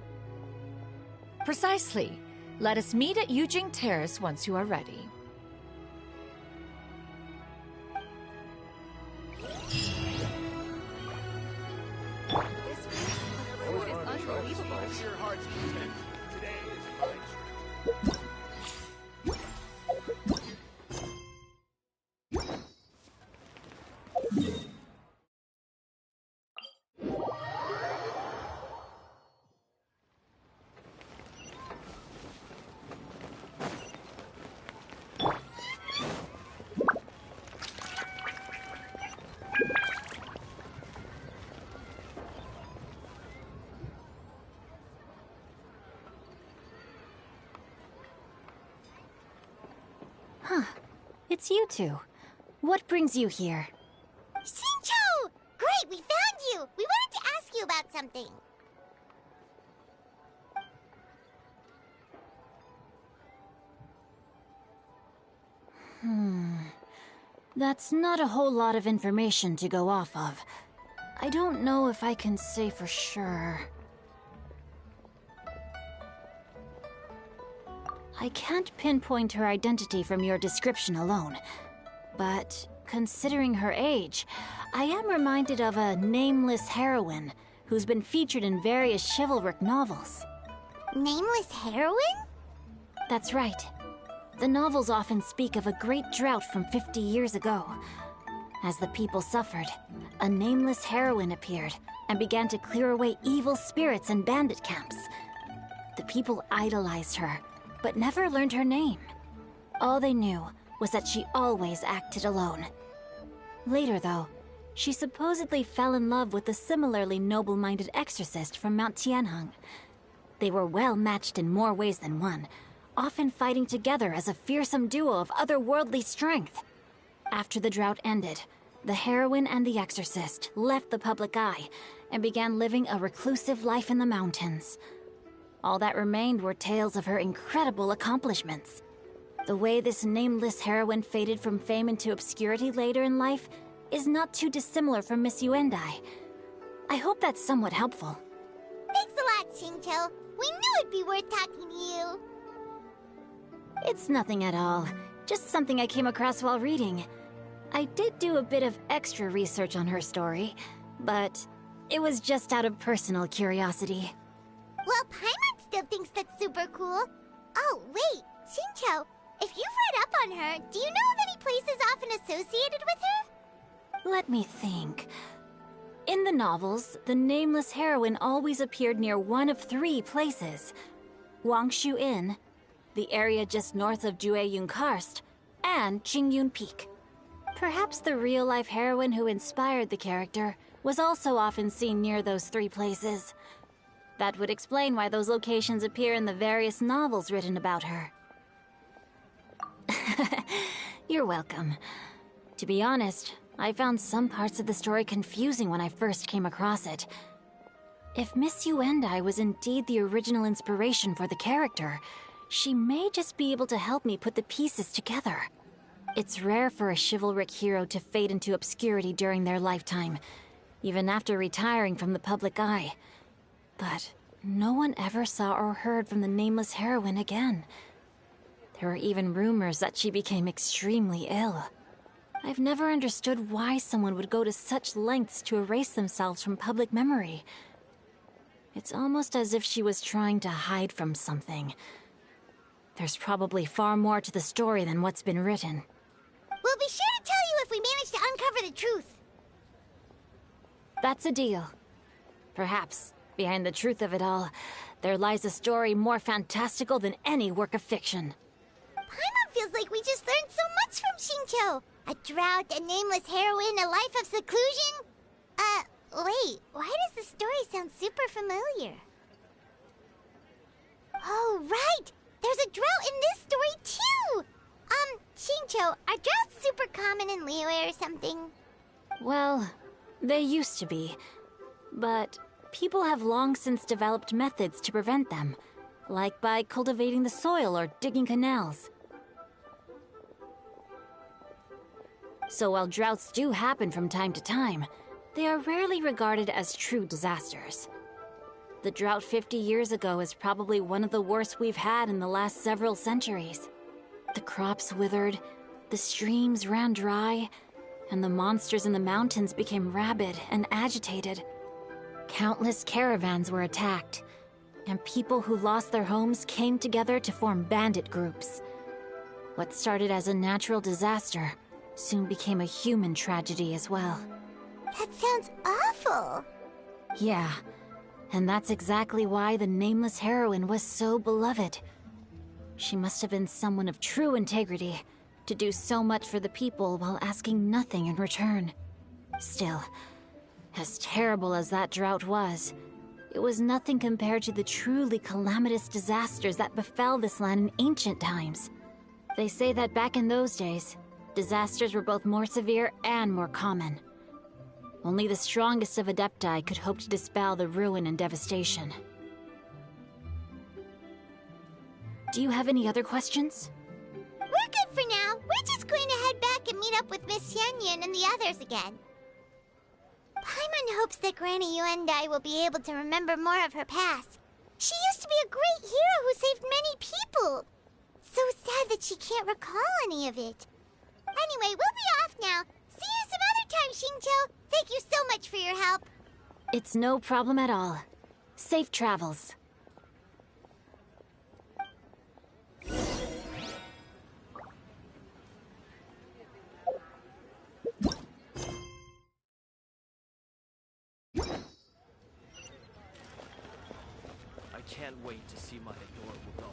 Precisely. Let us meet at Yujing Terrace once you are ready. It's you two. What brings you here? Shincho! Great, we found you! We wanted to ask you about something. That's not a whole lot of information to go off of. I don't know if I can say for sure. I can't pinpoint her identity from your description alone. But considering her age, I am reminded of a nameless heroine who's been featured in various chivalric novels. Nameless heroine? That's right. The novels often speak of a great drought from 50 years ago. As the people suffered, a nameless heroine appeared and began to clear away evil spirits and bandit camps. The people idolized her, but never learned her name. All they knew was that she always acted alone. Later, though, she supposedly fell in love with a similarly noble-minded exorcist from Mount Tianheng. They were well matched in more ways than one, often fighting together as a fearsome duo of otherworldly strength. After the drought ended, the heroine and the exorcist left the public eye and began living a reclusive life in the mountains. All that remained were tales of her incredible accomplishments. The way this nameless heroine faded from fame into obscurity later in life is not too dissimilar from Miss Yuendai. I hope that's somewhat helpful. Thanks a lot, Shinto. We knew it'd be worth talking to you. It's nothing at all. Just something I came across while reading. I did do a bit of extra research on her story, but it was just out of personal curiosity. Well, Paimon still thinks that's super cool. Oh, wait, Shincho, if you've read up on her, do you know of any places often associated with her? Let me think. In the novels, the nameless heroine always appeared near one of 3 places. Wangshu Inn, the area just north of Jueyun Karst, and Xianyun Peak. Perhaps the real-life heroine who inspired the character was also often seen near those 3 places. That would explain why those locations appear in the various novels written about her. You're welcome. To be honest, I found some parts of the story confusing when I first came across it. If Miss Yuendai was indeed the original inspiration for the character, she may just be able to help me put the pieces together. It's rare for a chivalric hero to fade into obscurity during their lifetime, even after retiring from the public eye. But no one ever saw or heard from the nameless heroine again. There were even rumors that she became extremely ill. I've never understood why someone would go to such lengths to erase themselves from public memory. It's almost as if she was trying to hide from something. There's probably far more to the story than what's been written. We'll be sure to tell you if we manage to uncover the truth. That's a deal. Perhaps, behind the truth of it all, there lies a story more fantastical than any work of fiction. Paimon feels like we just learned so much from Xingqiu. A drought, a nameless heroine, a life of seclusion. Wait, why does the story sound super familiar? Oh, right! There's a drought in this story, too! Xingqiu, are droughts super common in Liyue or something? Well, they used to be. But people have long since developed methods to prevent them, like by cultivating the soil or digging canals. So while droughts do happen from time to time, they are rarely regarded as true disasters. The drought 50 years ago is probably one of the worst we've had in the last several centuries. The crops withered, the streams ran dry, and the monsters in the mountains became rabid and agitated. Countless caravans were attacked, and people who lost their homes came together to form bandit groups. What started as a natural disaster soon became a human tragedy as well. That sounds awful. Yeah, and that's exactly why the nameless heroine was so beloved. She must have been someone of true integrity, to do so much for the people while asking nothing in return. Still, as terrible as that drought was, it was nothing compared to the truly calamitous disasters that befell this land in ancient times. They say that back in those days, disasters were both more severe and more common. Only the strongest of Adepti could hope to dispel the ruin and devastation. Do you have any other questions? We're good for now. We're just going to head back and meet up with Miss Xianyun and the others again. Paimon hopes that Granny Yuendai will be able to remember more of her past. She used to be a great hero who saved many people. So sad that she can't recall any of it. Anyway, we'll be off now. See you some other time, Xingqiu. Thank you so much for your help. It's no problem at all. Safe travels. I can't wait to see my adorable daughter.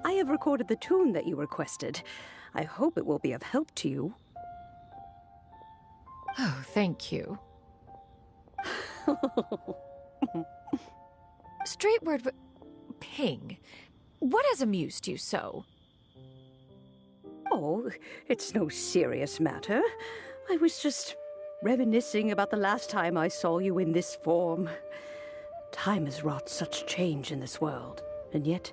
I have recorded the tune that you requested. I hope it will be of help to you. Oh, thank you. Straight word, Ping. What has amused you so? Oh, it's no serious matter. I was just reminiscing about the last time I saw you in this form. Time has wrought such change in this world, and yet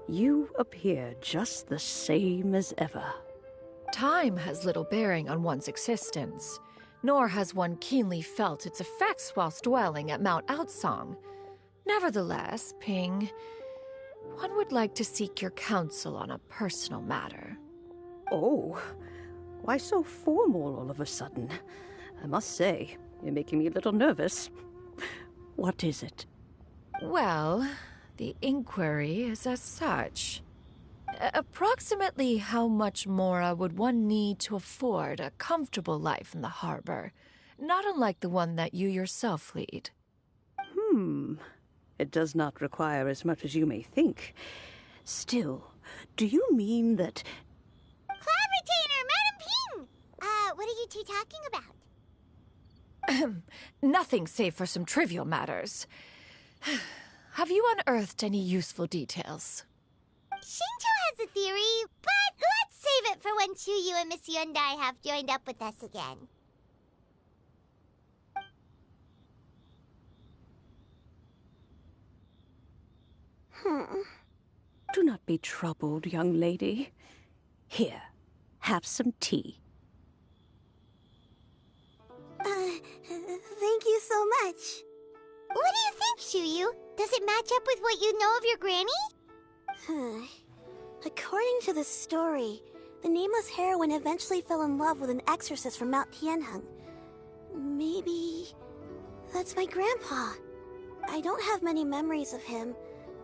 you appear just the same as ever. Time has little bearing on one's existence, nor has one keenly felt its effects whilst dwelling at Mount Outsong. Nevertheless, Ping, one would like to seek your counsel on a personal matter. Oh, why so formal all of a sudden? I must say, you're making me a little nervous. What is it? Well, the inquiry is as such. Approximately how much more would one need to afford a comfortable life in the harbor, not unlike the one that you yourself lead? It does not require as much as you may think. Still, do you mean that... Clavitainer, Madam Ping! What are you two talking about? Nothing save for some trivial matters. Have you unearthed any useful details? Shinto has a theory, but let's save it for when Chuyu and Miss Yundai have joined up with us again. Do not be troubled, young lady. Here, have some tea. Thank you so much. What do you think, Chuyu? Does it match up with what you know of your granny? According to the story, the nameless heroine eventually fell in love with an exorcist from Mount Tianheng. Maybe that's my grandpa. I don't have many memories of him,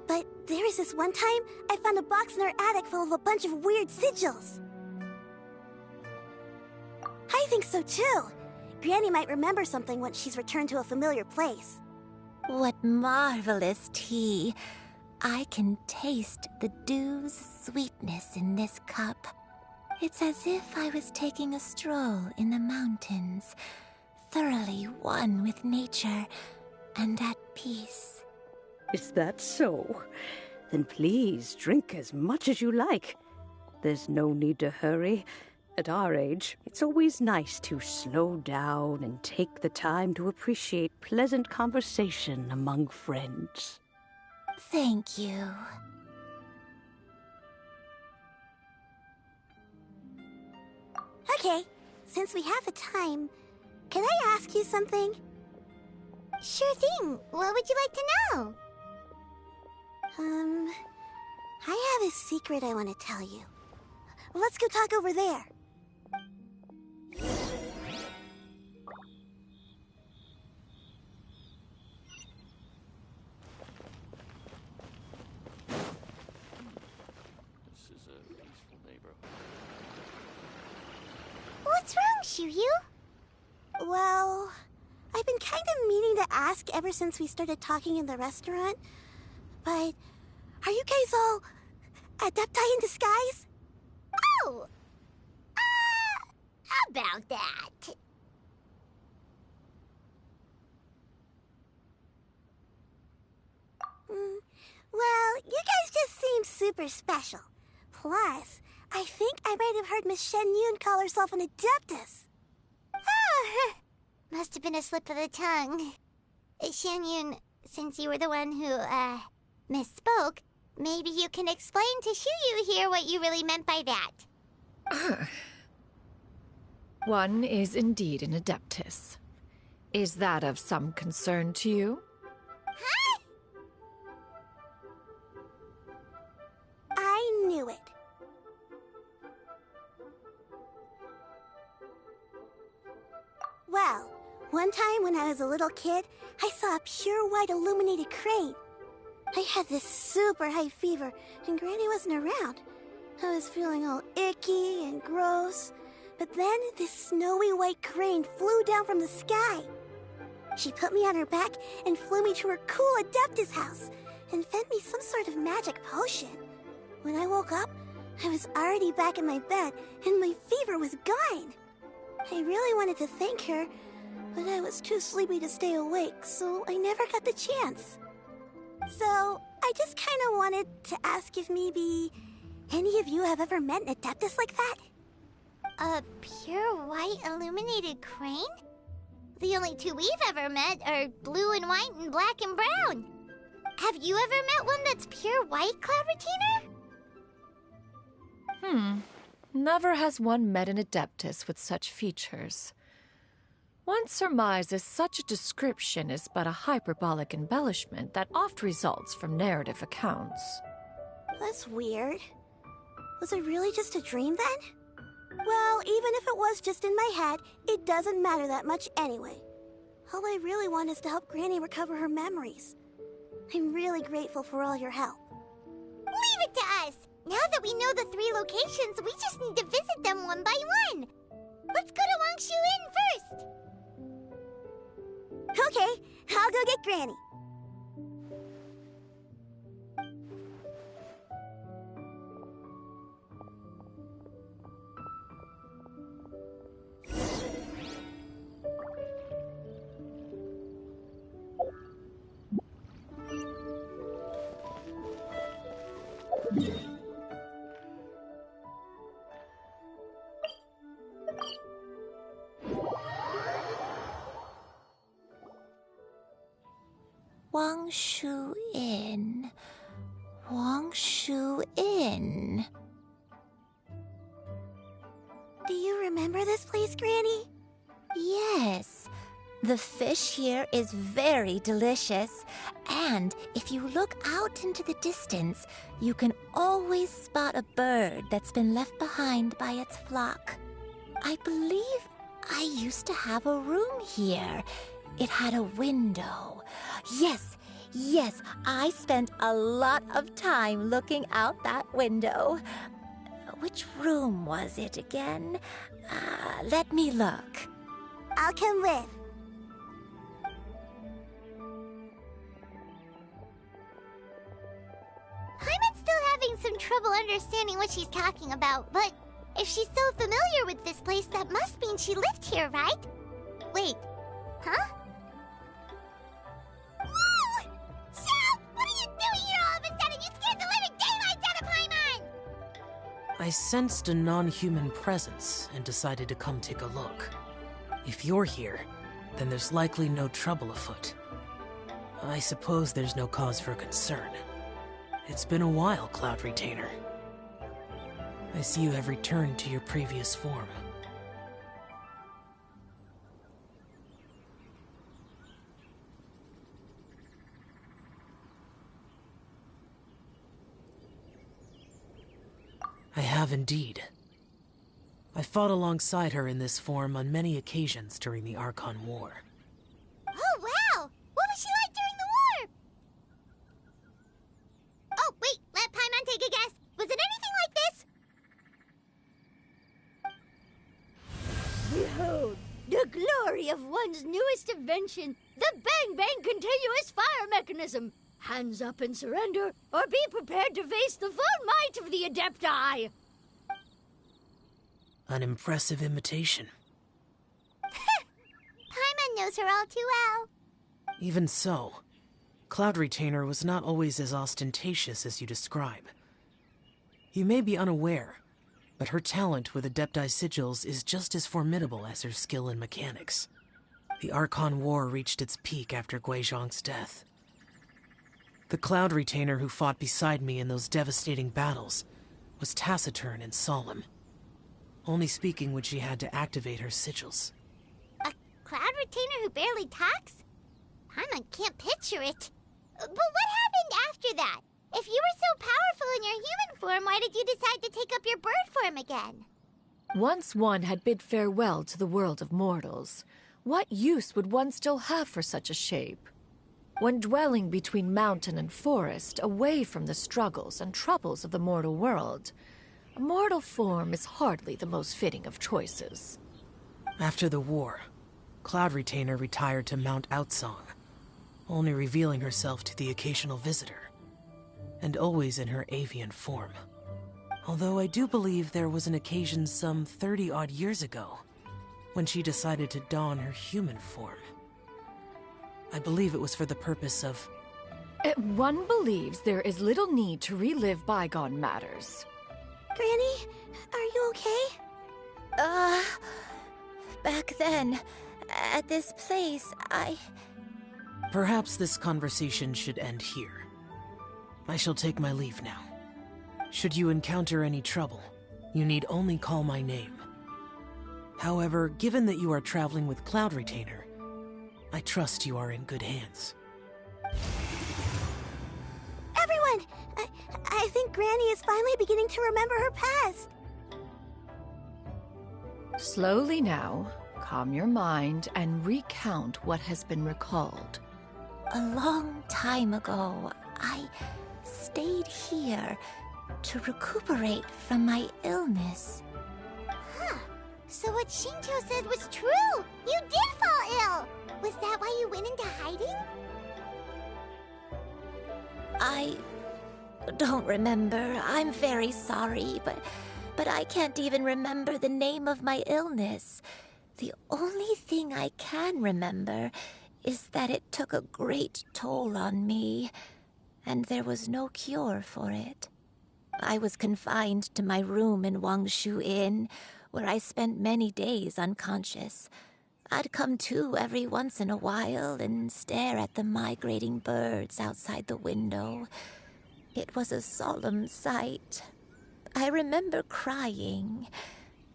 but there was this one time I found a box in our attic full of a bunch of weird sigils. I think so too. Granny might remember something once she's returned to a familiar place. What marvelous tea. I can taste the dew's sweetness in this cup. It's as if I was taking a stroll in the mountains, thoroughly one with nature and at peace. Is that so? Then please drink as much as you like. There's no need to hurry. At our age, it's always nice to slow down and take the time to appreciate pleasant conversation among friends. Thank you. Okay, since we have the time, can I ask you something? Sure thing. What would you like to know? I have a secret I want to tell you. Let's go talk over there. What's wrong, Chuyu? Well, I've been kind of meaning to ask ever since we started talking in the restaurant, but are you guys all adepti in disguise? Oh! About that. Well, you guys just seem super special. Plus, I think I might have heard Miss Xianyun call herself an adeptus. Oh, must have been a slip of the tongue. Xianyun, since you were the one who, misspoke, maybe you can explain to Chuyu here what you really meant by that. One is indeed an adeptus. Is that of some concern to you? Huh? I knew it. Well, one time when I was a little kid, I saw a pure white illuminated crane. I had this super high fever, and Granny wasn't around. I was feeling all icky and gross. But then this snowy white crane flew down from the sky. She put me on her back and flew me to her cool Adeptus house and fed me some sort of magic potion. When I woke up, I was already back in my bed and my fever was gone. I really wanted to thank her, but I was too sleepy to stay awake, so I never got the chance. So, I just kind of wanted to ask if maybe any of you have ever met an Adeptus like that? A pure white illuminated crane? The only two we've ever met are blue and white and black and brown. Have you ever met one that's pure white, Clavitainer? Never has one met an Adeptus with such features. One surmises such a description is but a hyperbolic embellishment that oft results from narrative accounts. That's weird. Was it really just a dream then? Well, even if it was just in my head, it doesn't matter that much anyway. All I really want is to help Granny recover her memories. I'm really grateful for all your help. Leave it to us! Now that we know the 3 locations, we just need to visit them one by one. Let's go to Wangshu Inn first. Okay, I'll go get Granny. Wangshu Inn. Wangshu Inn. Do you remember this place, Granny? Yes. The fish here is very delicious, and if you look out into the distance, you can always spot a bird that's been left behind by its flock. I believe I used to have a room here. It had a window. Yes, I spent a lot of time looking out that window. Which room was it again? Let me look. I'll come with. Paimon's still having some trouble understanding what she's talking about, but if she's so familiar with this place, that must mean she lived here, right? Wait, huh? Whoa! Shell! What are you doing here all of a sudden? You scared the living daylights out of Paimon! I sensed a non-human presence and decided to come take a look. If you're here, then there's likely no trouble afoot. I suppose there's no cause for concern. It's been a while, Cloud Retainer. I see you have returned to your previous form. I have indeed. I fought alongside her in this form on many occasions during the Archon War. Oh, wow! What was she like during the war? Oh, wait, let Paimon take a guess. Was it anything like this? Behold, the glory of one's newest invention, the Bang Bang Continuous Fire Mechanism. Hands up and surrender, or be prepared to face the full might of the Adepti. An impressive imitation. Paimon knows her all too well. Even so, Cloud Retainer was not always as ostentatious as you describe. You may be unaware, but her talent with Adepti sigils is just as formidable as her skill in mechanics. The Archon War reached its peak after Guizhong's death. The Cloud Retainer who fought beside me in those devastating battles was taciturn and solemn, only speaking when she had to activate her sigils. A Cloud Retainer who barely talks? Paimon can't picture it. But what happened after that? If you were so powerful in your human form, why did you decide to take up your bird form again? Once one had bid farewell to the world of mortals, what use would one still have for such a shape? When dwelling between mountain and forest, away from the struggles and troubles of the mortal world, a mortal form is hardly the most fitting of choices. After the war, Cloud Retainer retired to Mount Outsong, only revealing herself to the occasional visitor, and always in her avian form. Although I do believe there was an occasion some 30-odd years ago, when she decided to don her human form. I believe it was for the purpose of... One believes there is little need to relive bygone matters. Granny, are you okay? Back then, at this place, Perhaps this conversation should end here. I shall take my leave now. Should you encounter any trouble, You need only call my name. However, given that you are traveling with Cloud Retainer, I trust you are in good hands. Everyone! I think Granny is finally beginning to remember her past. Slowly now, calm your mind and recount what has been recalled. A long time ago, I stayed here to recuperate from my illness. Huh. So what Shinto said was true! You did fall ill! Was that why you went into hiding? I don't remember. I'm very sorry, but I can't even remember the name of my illness. The only thing I can remember is that it took a great toll on me, and there was no cure for it. I was confined to my room in Wangshu Inn, where I spent many days unconscious. I'd come to every once in a while and stare at the migrating birds outside the window. It was a solemn sight. I remember crying,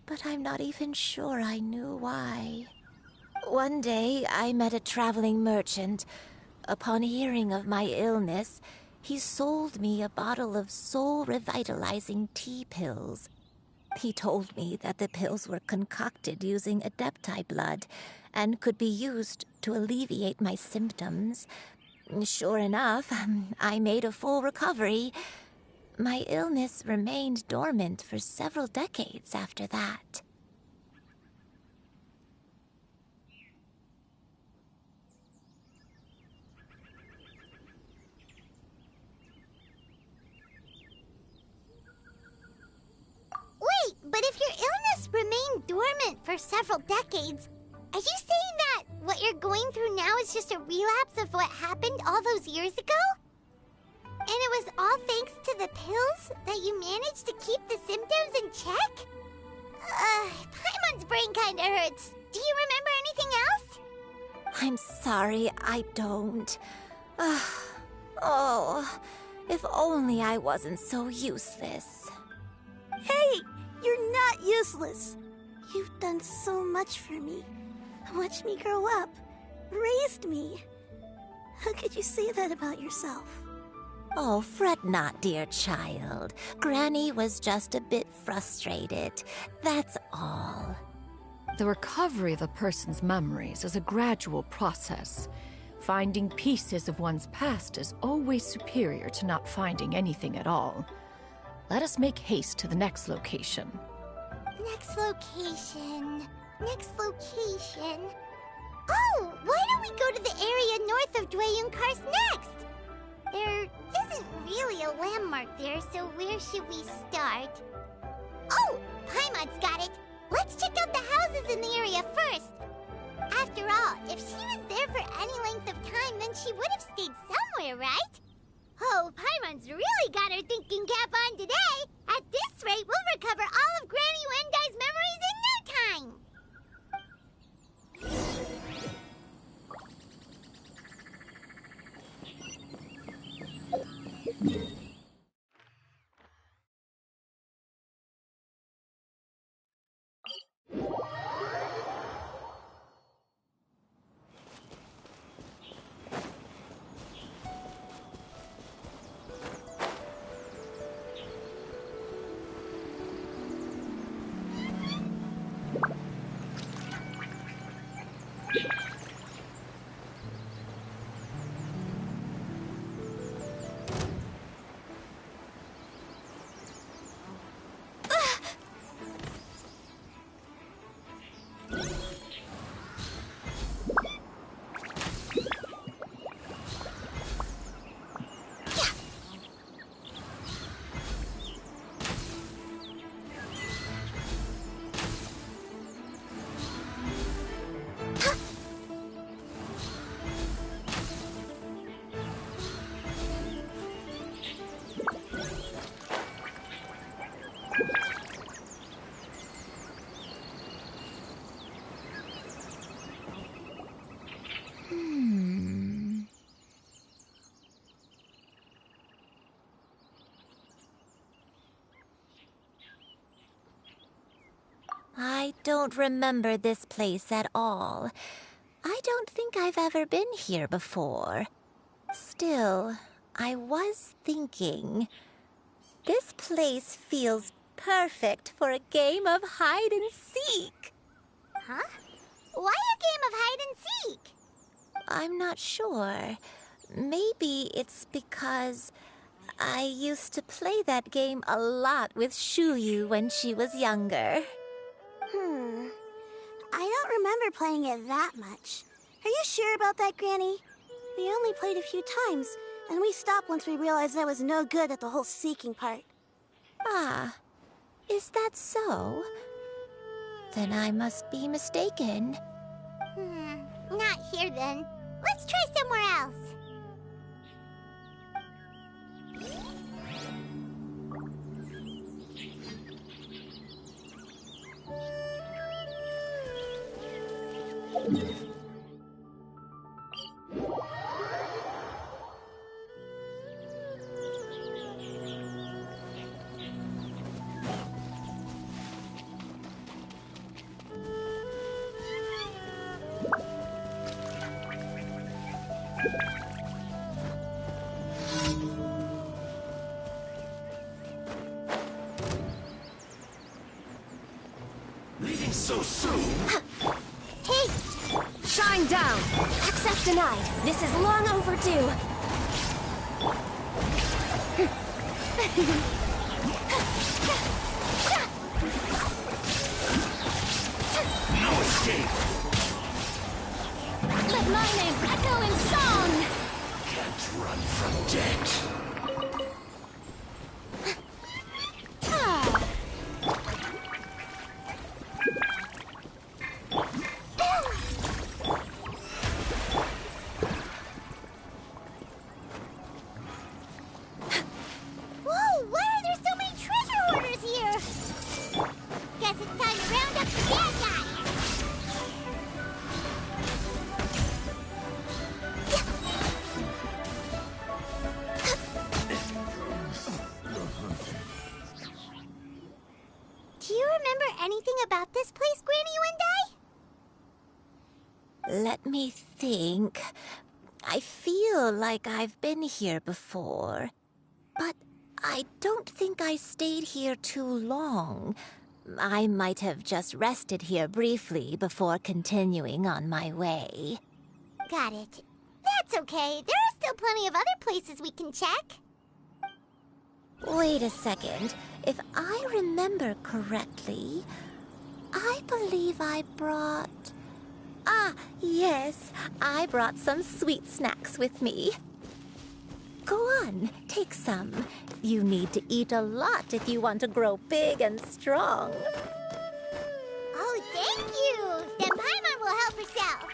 but I'm not even sure I knew why. One day, I met a traveling merchant. Upon hearing of my illness, he sold me a bottle of soul-revitalizing tea pills. He told me that the pills were concocted using Adepti blood and could be used to alleviate my symptoms. Sure enough, I made a full recovery. My illness remained dormant for several decades after that. Wait, but if your illness remained dormant for several decades, are you saying that what you're going through now is just a relapse of what happened all those years ago? And it was all thanks to the pills that you managed to keep the symptoms in check? Paimon's brain kinda hurts. Do you remember anything else? I'm sorry, I don't. Oh, if only I wasn't so useless. Hey, you're not useless. You've done so much for me. Watched me grow up. Raised me. How could you say that about yourself? Oh, fret not, dear child. Granny was just a bit frustrated. That's all. The recovery of a person's memories is a gradual process. Finding pieces of one's past is always superior to not finding anything at all. Let us make haste to the next location. Next location. Next location. Oh, why don't we go to the area north of Dwayun Karst next? There isn't really a landmark there, so where should we start? Oh, Paimon's got it. Let's check out the houses in the area first. After all, if she was there for any length of time, then she would have stayed somewhere, right? Oh, Paimon's really got her thinking cap on today. At this rate, we'll recover all of Granny Wendai's memories in no time. don't remember this place at all. I don't think I've ever been here before. Still, I was thinking, this place feels perfect for a game of hide and seek. Huh? Why a game of hide and seek? I'm not sure. Maybe it's because I used to play that game a lot with Xianyun when she was younger. I don't remember playing it that much. Are you sure about that, Granny? We only played a few times, and we stopped once we realized that was no good at the whole seeking part. Ah, is that so? Then I must be mistaken. Not here then. Let's try somewhere else. Leaving so soon? Hey! Shine down! Access denied. This is long overdue. No escape! Let my name echo in song! Can't run from death. Whoa! Why are there so many treasure hoarders here? Guess it's time to round up the bad guys. Do you remember anything about this place, Granny Wendai? Let me think. I feel like I've been here before, but I don't think I stayed here too long. I might have just rested here briefly before continuing on my way. Got it. That's okay. There are still plenty of other places we can check. Wait a second. If I remember correctly, I believe I brought... Ah, yes. I brought some sweet snacks with me. Go on, take some. You need to eat a lot if you want to grow big and strong. Oh, thank you! Then Paimon will help herself.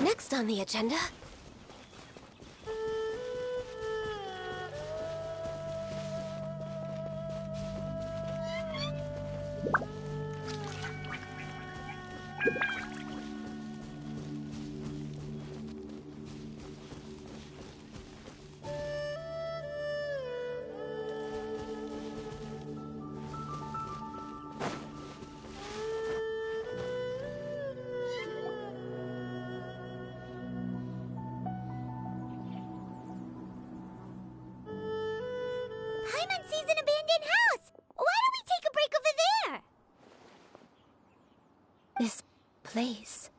Next on the agenda. Paimon sees an abandoned house! Why don't we take a break over there? This place...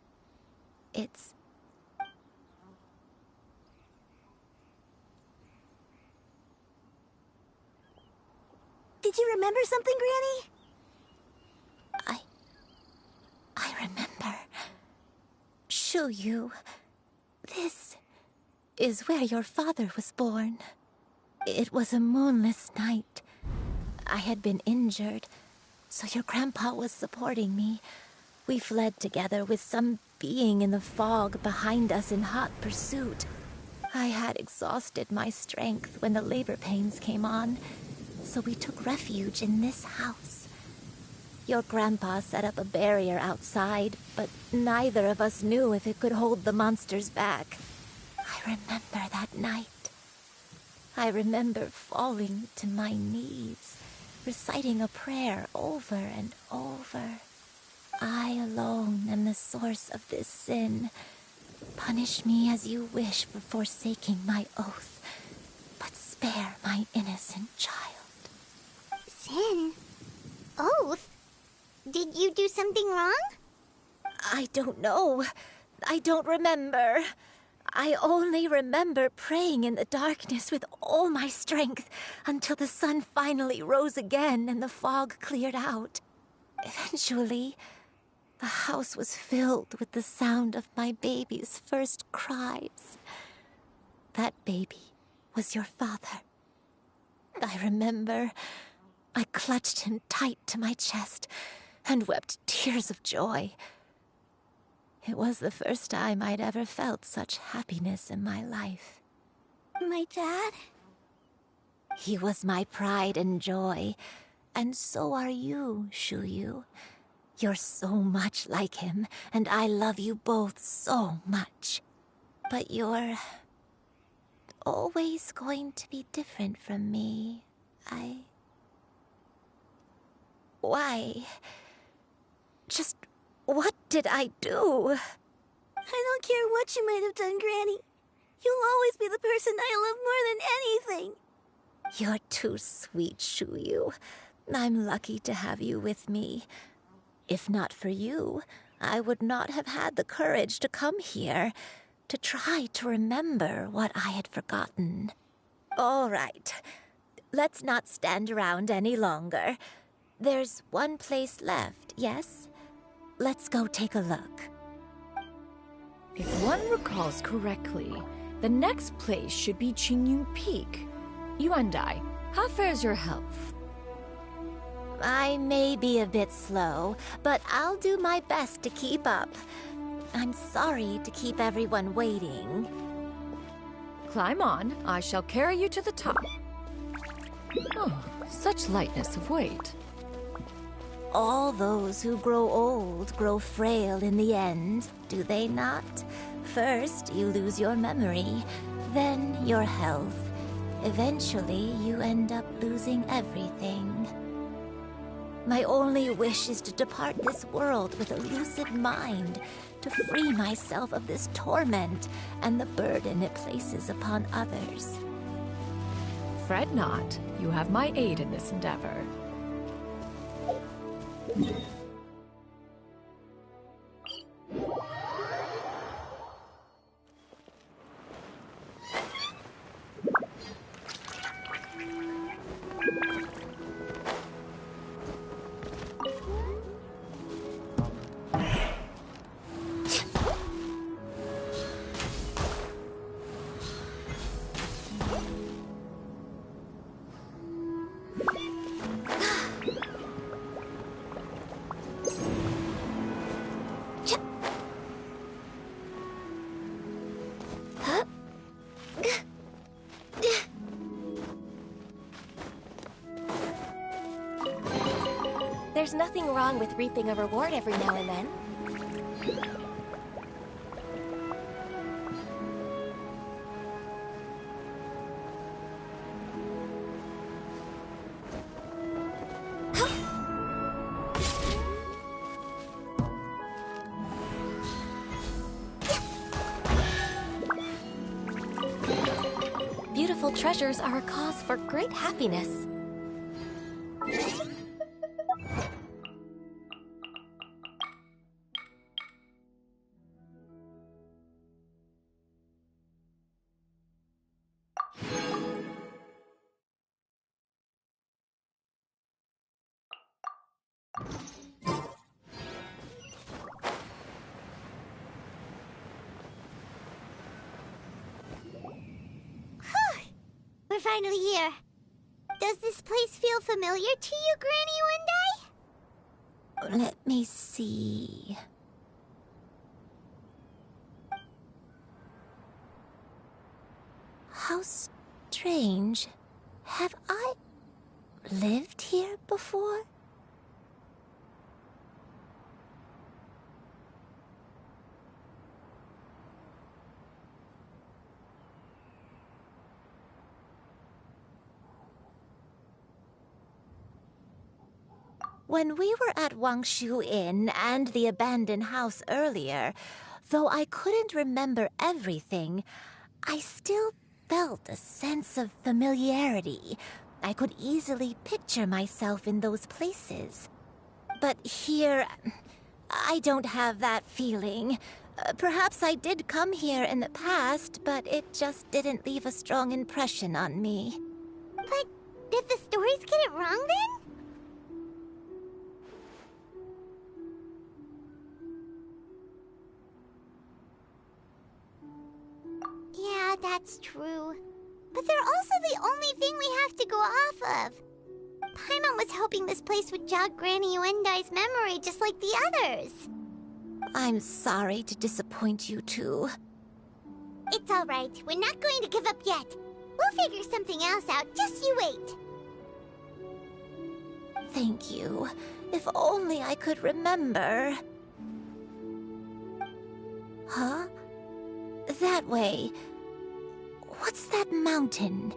it's... Did you remember something, Granny? I remember. Xianyun. This is where your father was born. It was a moonless night. I had been injured, so your grandpa was supporting me. We fled together with some being in the fog behind us in hot pursuit. I had exhausted my strength when the labor pains came on, so we took refuge in this house. Your grandpa set up a barrier outside, but neither of us knew if it could hold the monsters back. I remember that night. I remember falling to my knees, reciting a prayer over and over. I alone am the source of this sin. Punish me as you wish for forsaking my oath, but spare my innocent child. Sin? Oath? Did you do something wrong? I don't know. I don't remember. I only remember praying in the darkness with all my strength until the sun finally rose again and the fog cleared out. Eventually, the house was filled with the sound of my baby's first cries. That baby was your father. I remember I clutched him tight to my chest and wept tears of joy. It was the first time I'd ever felt such happiness in my life. My dad? He was my pride and joy, and so are you, Xianyun. You're so much like him, and I love you both so much. But you're always going to be different from me. Why? Just what did I do? I don't care what you might have done, Granny. You'll always be the person I love more than anything. You're too sweet, Xianyun. I'm lucky to have you with me. If not for you, I would not have had the courage to come here, to try to remember what I had forgotten. All right, let's not stand around any longer. There's one place left, yes? Let's go take a look. If one recalls correctly, the next place should be Xianyun Peak. Yuandai, how fares your health? I may be a bit slow, but I'll do my best to keep up. I'm sorry to keep everyone waiting. Climb on. I shall carry you to the top. Oh, such lightness of weight. All those who grow old grow frail in the end, do they not? First, you lose your memory, then your health. Eventually, you end up losing everything. My only wish is to depart this world with a lucid mind, to free myself of this torment and the burden it places upon others. Fret not. You have my aid in this endeavor. There's nothing wrong with reaping a reward every now and then. Beautiful treasures are a cause for great happiness. We're finally here. Does this place feel familiar to you, Granny One Day? Let me see. How strange. Have I lived here before? When we were at Wangshu Inn and the abandoned house earlier, though I couldn't remember everything, I still felt a sense of familiarity. I could easily picture myself in those places. But here, I don't have that feeling. Perhaps I did come here in the past, but it just didn't leave a strong impression on me. But did the stories get it wrong then? Yeah, that's true. But they're also the only thing we have to go off of. Paimon was hoping this place would jog Granny Uendai's memory just like the others. I'm sorry to disappoint you two. It's all right. We're not going to give up yet. We'll figure something else out. Just you wait. Thank you. If only I could remember. Huh? That way. What's that mountain?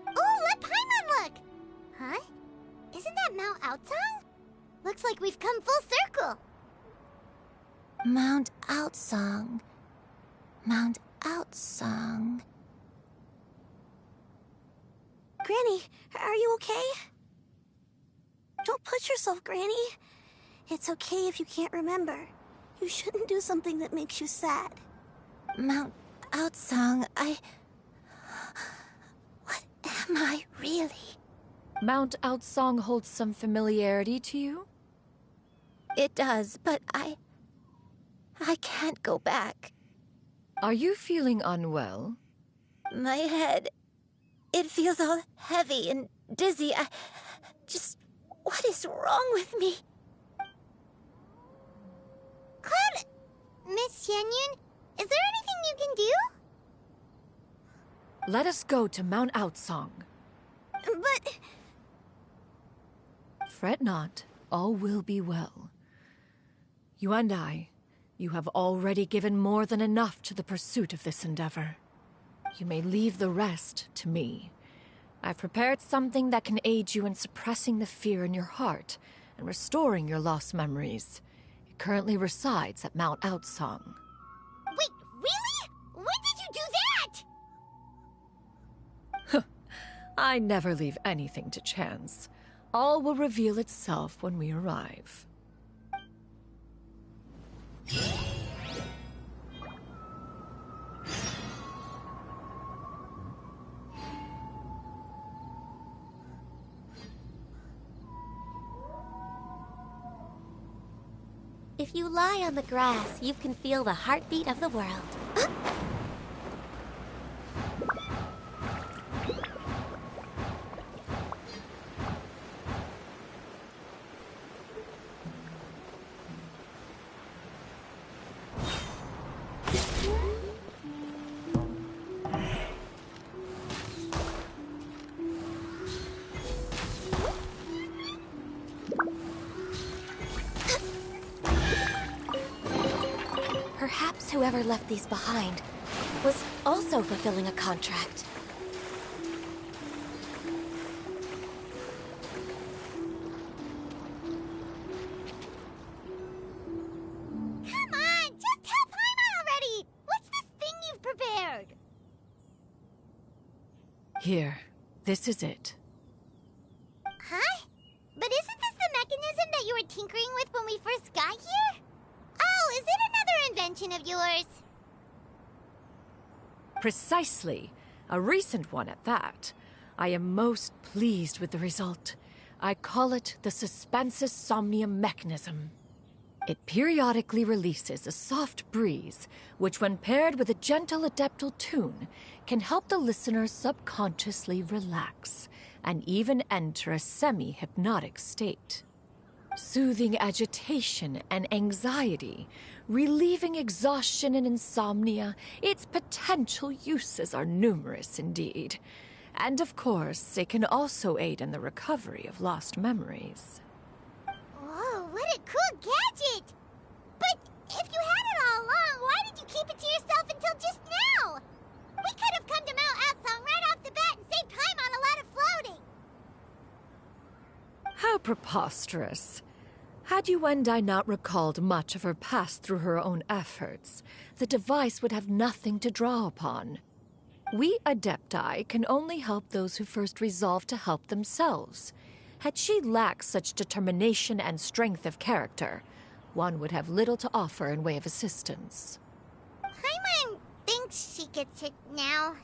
Oh, let Paimon look! Huh? Isn't that Mount Outsong? Looks like we've come full circle. Mount Outsong. Mount Outsong. Granny, are you okay? Don't push yourself, Granny. It's okay if you can't remember. You shouldn't do something that makes you sad. Mount Outsong, What am I really? Mount Outsong holds some familiarity to you? It does, but I can't go back. Are you feeling unwell? My head, it feels all heavy and dizzy. What is wrong with me? Cloud, Miss Xianyun, is there anything you can do? Let us go to Mount Outsong. But... Fret not, all will be well. You and I, you have already given more than enough to the pursuit of this endeavor. You may leave the rest to me. I've prepared something that can aid you in suppressing the fear in your heart and restoring your lost memories. It currently resides at Mount Outsong. Wait, really? When did you do that? I never leave anything to chance. All will reveal itself when we arrive. If you lie on the grass, you can feel the heartbeat of the world. Perhaps whoever left these behind was also fulfilling a contract. Come on, just tell Paimon already! What's this thing you've prepared? Here, this is it. Huh? But isn't this the mechanism that you were tinkering with when we first got here? Oh, is it another invention of yours? Precisely. A recent one at that. I am most pleased with the result. I call it the Suspensus Somnium mechanism. It periodically releases a soft breeze, which when paired with a gentle adeptal tune, can help the listener subconsciously relax and even enter a semi-hypnotic state. Soothing agitation and anxiety, relieving exhaustion and insomnia, its potential uses are numerous indeed. And of course, it can also aid in the recovery of lost memories. Whoa, what a cool gadget! But if you had it all along, why did you keep it to yourself until just now? We could have come to Mount Outsong right off the bat and saved Paimon a lot of floating! How preposterous. Had Yuendai not recalled much of her past through her own efforts, the device would have nothing to draw upon. We Adepti can only help those who first resolve to help themselves. Had she lacked such determination and strength of character, one would have little to offer in way of assistance. Paimon thinks she gets it now.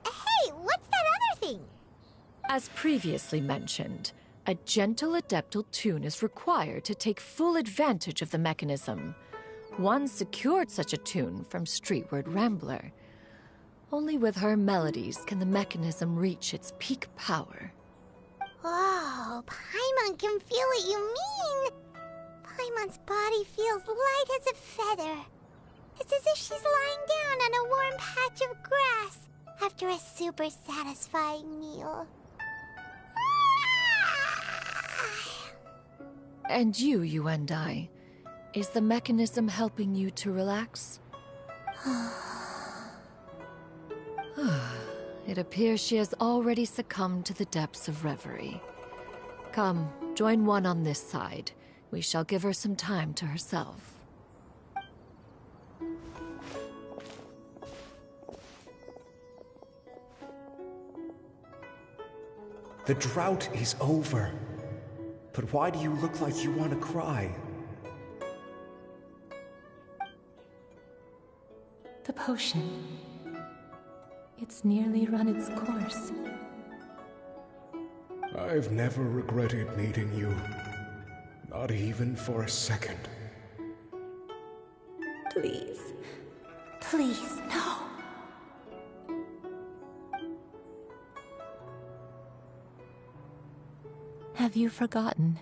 Hey, what's that other thing? As previously mentioned, a gentle adeptal tune is required to take full advantage of the mechanism. One secured such a tune from Streetward Rambler. Only with her melodies can the mechanism reach its peak power. Oh, Paimon can feel what you mean. Paimon's body feels light as a feather. It's as if she's lying down on a warm patch of grass after a super satisfying meal. And you, Yuendai, is the mechanism helping you to relax? It appears she has already succumbed to the depths of reverie. Come, join one on this side. We shall give her some time to herself. The drought is over. But why do you look like you want to cry? The potion. It's nearly run its course. I've never regretted meeting you. Not even for a second. Please. Please, no. Have you forgotten?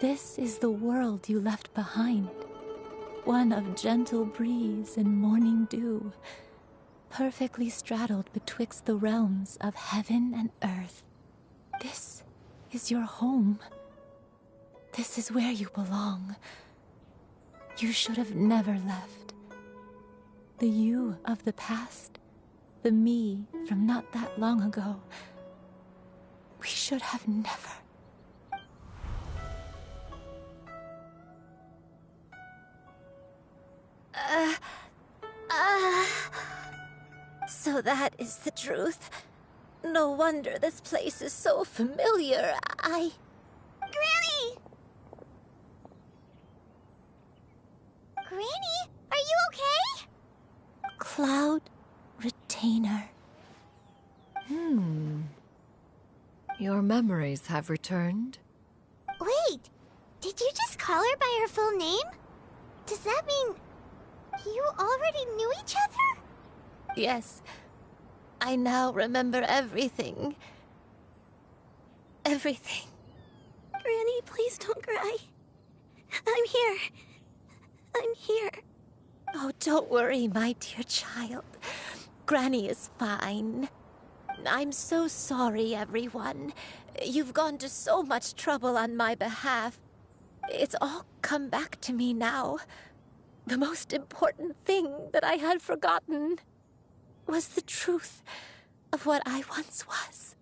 This is the world you left behind. One of gentle breeze and morning dew, perfectly straddled betwixt the realms of heaven and earth. This is your home. This is where you belong. You should have never left. The you of the past, the me from not that long ago, we should have never. So that is the truth. No wonder this place is so familiar. Granny! Granny, are you okay? Cloud Retainer. Your memories have returned? Wait, did you just call her by her full name? Does that mean you already knew each other? Yes. I now remember everything. Everything. Granny, please don't cry. I'm here. I'm here. Oh, don't worry, my dear child. Granny is fine. I'm so sorry, everyone. You've gone to so much trouble on my behalf. It's all come back to me now. The most important thing that I had forgotten was the truth of what I once was.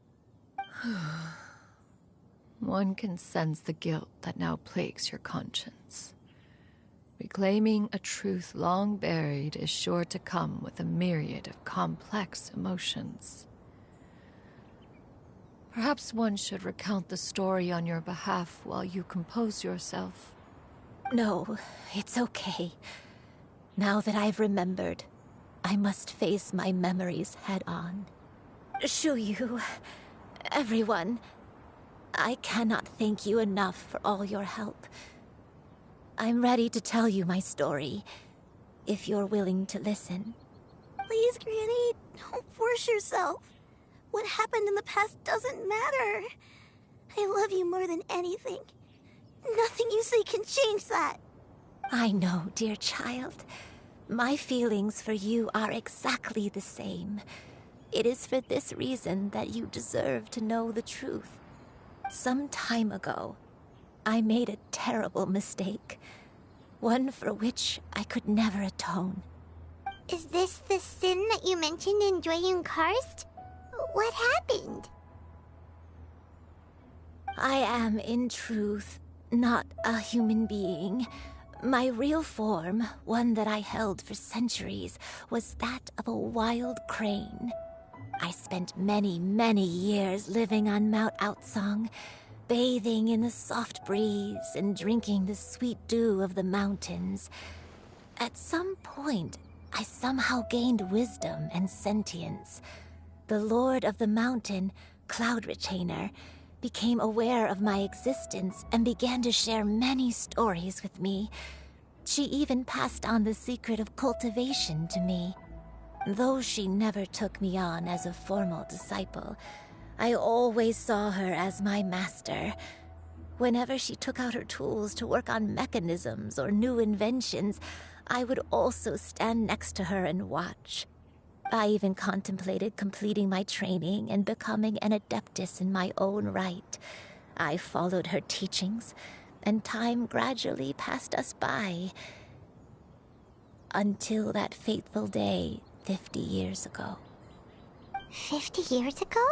One can sense the guilt that now plagues your conscience. Reclaiming a truth long buried is sure to come with a myriad of complex emotions. Perhaps one should recount the story on your behalf while you compose yourself. No, it's okay. Now that I've remembered, I must face my memories head on. Shuyu, everyone, I cannot thank you enough for all your help. I'm ready to tell you my story, if you're willing to listen. Please, Granny, don't force yourself. What happened in the past doesn't matter. I love you more than anything. Nothing you say can change that. I know, dear child. My feelings for you are exactly the same. It is for this reason that you deserve to know the truth. Some time ago, I made a terrible mistake. One for which I could never atone. Is this the sin that you mentioned in Xianyun Karst? What happened? I am, in truth, not a human being. My real form, one that I held for centuries, was that of a wild crane. I spent many, many years living on Mount Outsong, bathing in the soft breeze and drinking the sweet dew of the mountains. At some point, I somehow gained wisdom and sentience. The Lord of the Mountain, Cloud Retainer, became aware of my existence and began to share many stories with me. She even passed on the secret of cultivation to me. Though she never took me on as a formal disciple, I always saw her as my master. Whenever she took out her tools to work on mechanisms or new inventions, I would also stand next to her and watch. I even contemplated completing my training and becoming an adeptus in my own right. I followed her teachings, and time gradually passed us by. Until that fateful day 50 years ago. 50 years ago?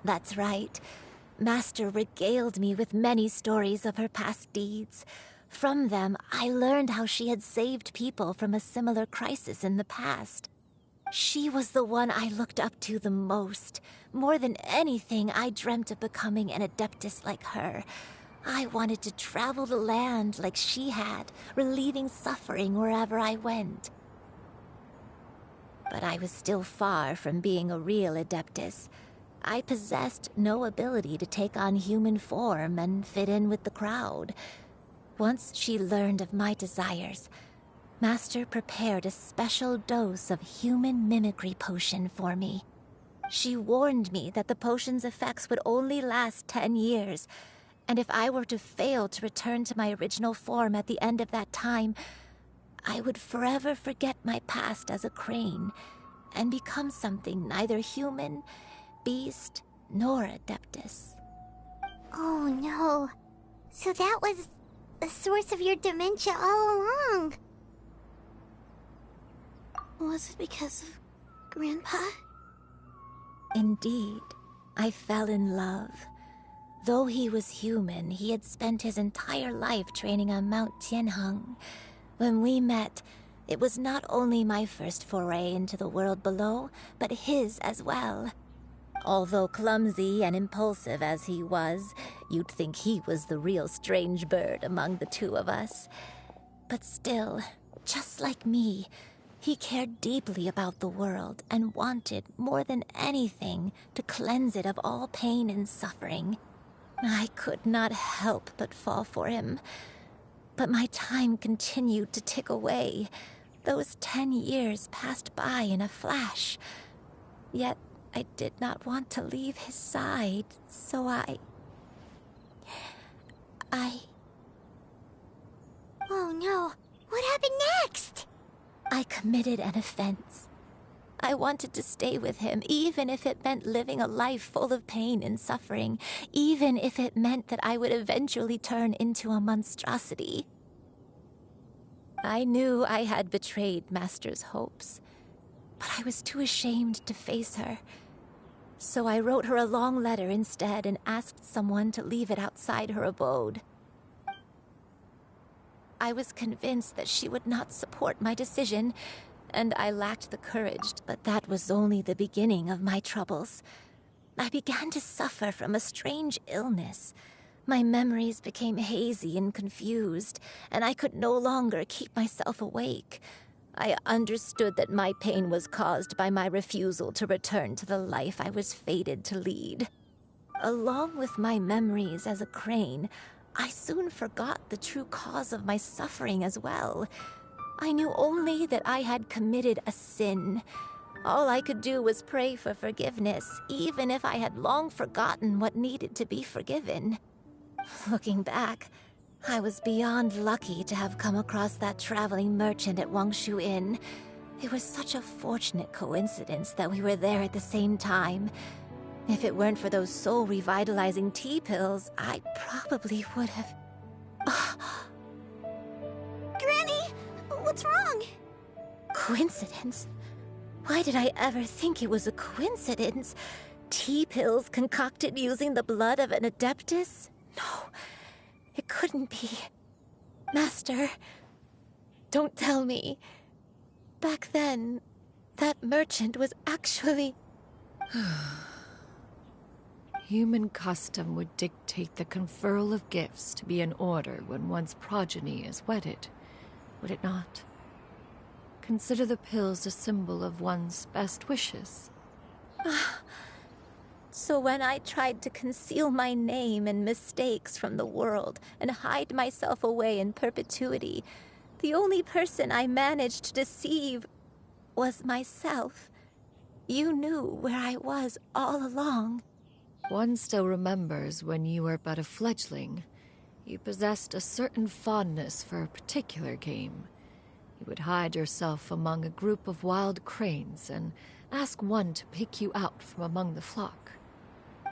That's right. Master regaled me with many stories of her past deeds. From them, I learned how she had saved people from a similar crisis in the past. She was the one I looked up to the most. More than anything, I dreamt of becoming an adeptus like her. I wanted to travel the land like she had, relieving suffering wherever I went. But I was still far from being a real adeptus. I possessed no ability to take on human form and fit in with the crowd. Once she learned of my desires, Master prepared a special dose of human mimicry potion for me. She warned me that the potion's effects would only last 10 years, and if I were to fail to return to my original form at the end of that time, I would forever forget my past as a crane and become something neither human, beast, nor adeptus. Oh no. So that was the source of your dementia all along. Was it because of Grandpa? Indeed, I fell in love. Though he was human, he had spent his entire life training on Mount Tianheng. When we met, it was not only my first foray into the world below, but his as well. Although clumsy and impulsive as he was, you'd think he was the real strange bird among the two of us. But still, just like me, he cared deeply about the world and wanted, more than anything, to cleanse it of all pain and suffering. I could not help but fall for him. But my time continued to tick away. Those 10 years passed by in a flash. Yet I did not want to leave his side, so I... Oh no, what happened next? I committed an offense. I wanted to stay with him, even if it meant living a life full of pain and suffering, even if it meant that I would eventually turn into a monstrosity. I knew I had betrayed Master's hopes, but I was too ashamed to face her. So I wrote her a long letter instead and asked someone to leave it outside her abode. I was convinced that she would not support my decision, and I lacked the courage, but that was only the beginning of my troubles. I began to suffer from a strange illness. My memories became hazy and confused, and I could no longer keep myself awake. I understood that my pain was caused by my refusal to return to the life I was fated to lead. Along with my memories as a crane, I soon forgot the true cause of my suffering as well. I knew only that I had committed a sin. All I could do was pray for forgiveness, even if I had long forgotten what needed to be forgiven. Looking back, I was beyond lucky to have come across that traveling merchant at Wangshu Inn. It was such a fortunate coincidence that we were there at the same time. If it weren't for those soul-revitalizing tea pills, I probably would have... Granny! What's wrong? Coincidence? Why did I ever think it was a coincidence? Tea pills concocted using the blood of an adeptus? No, it couldn't be. Master, don't tell me. Back then, that merchant was actually... Human custom would dictate the conferral of gifts to be in order when one's progeny is wedded, would it not? Consider the pills a symbol of one's best wishes. So when I tried to conceal my name and mistakes from the world and hide myself away in perpetuity, the only person I managed to deceive was myself. You knew where I was all along. One still remembers when you were but a fledgling. You possessed a certain fondness for a particular game. You would hide yourself among a group of wild cranes and ask one to pick you out from among the flock.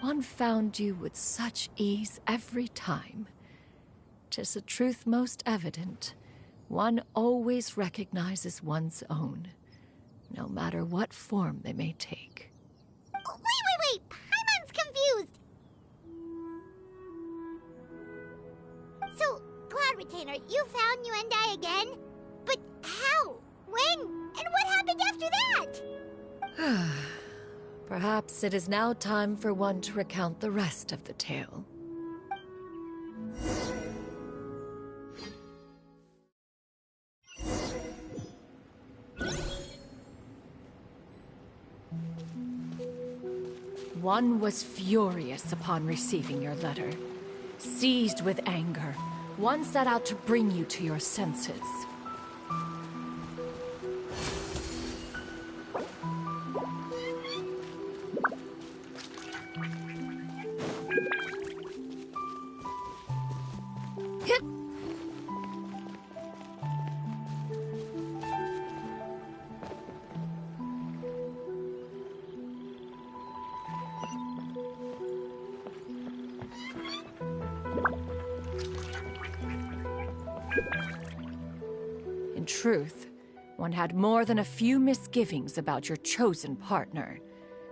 One found you with such ease every time. 'Tis a truth most evident. One always recognizes one's own, no matter what form they may take. Wait! Paimon's confused! So, Cloud Retainer, you found Yuendai again? But how? When? And what happened after that? Perhaps it is now time for one to recount the rest of the tale. One was furious upon receiving your letter. Seized with anger, one set out to bring you to your senses. In truth, one had more than a few misgivings about your chosen partner.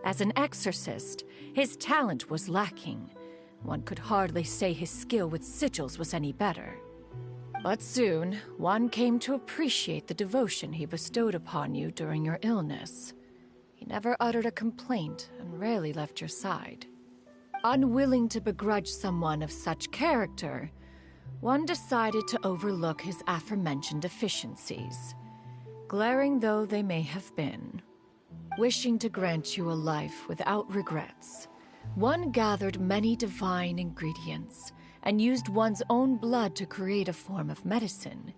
As an exorcist, his talent was lacking. One could hardly say his skill with sigils was any better. But soon, one came to appreciate the devotion he bestowed upon you during your illness. He never uttered a complaint and rarely left your side. Unwilling to begrudge someone of such character, one decided to overlook his aforementioned deficiencies, glaring though they may have been. Wishing to grant you a life without regrets, one gathered many divine ingredients and used one's own blood to create a form of medicine.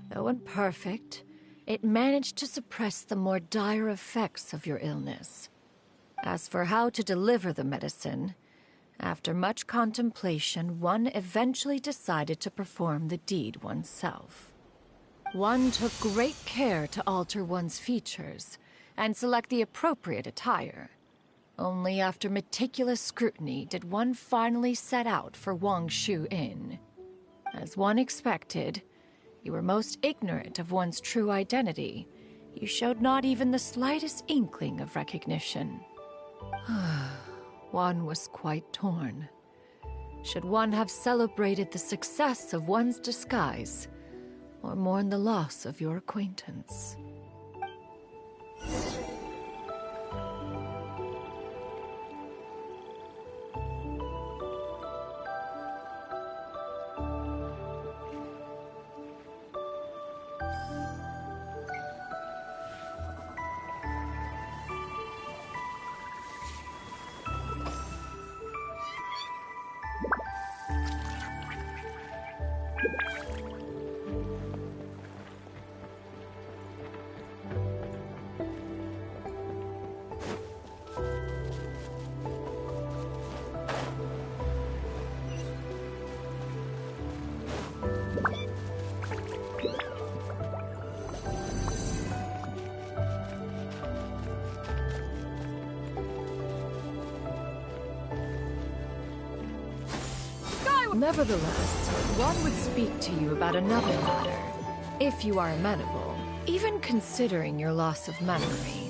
Though imperfect, it managed to suppress the more dire effects of your illness. As for how to deliver the medicine, after much contemplation, one eventually decided to perform the deed oneself. One took great care to alter one's features and select the appropriate attire. Only after meticulous scrutiny did one finally set out for Wangshu Inn. As one expected, you were most ignorant of one's true identity. You showed not even the slightest inkling of recognition. One was quite torn. Should one have celebrated the success of one's disguise, or mourn the loss of your acquaintance? Nevertheless, one would speak to you about another matter, if you are amenable. Even considering your loss of memory,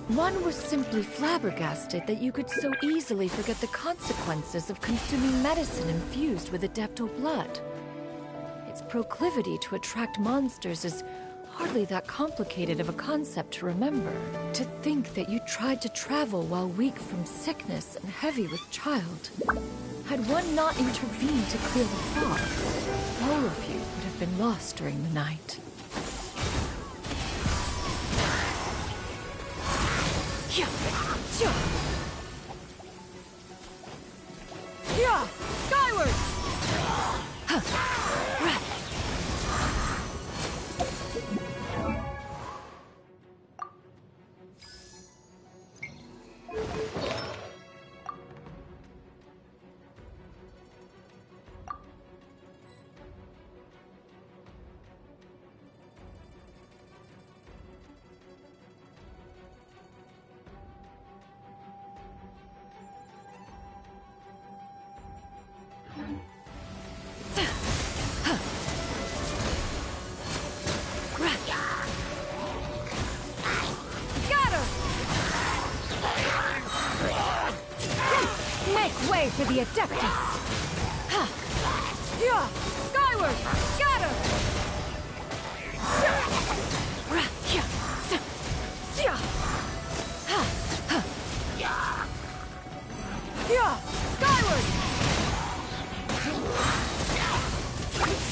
one was simply flabbergasted that you could so easily forget the consequences of consuming medicine infused with Adeptal blood. Its proclivity to attract monsters is hardly that complicated of a concept to remember. To think that you tried to travel while weak from sickness and heavy with child. Had one not intervened to clear the fog, all of you would have been lost during the night. Yeah! Skyward! Make way for the Adeptus! Yeah! Skyward! Scatter! Yeah! Skyward!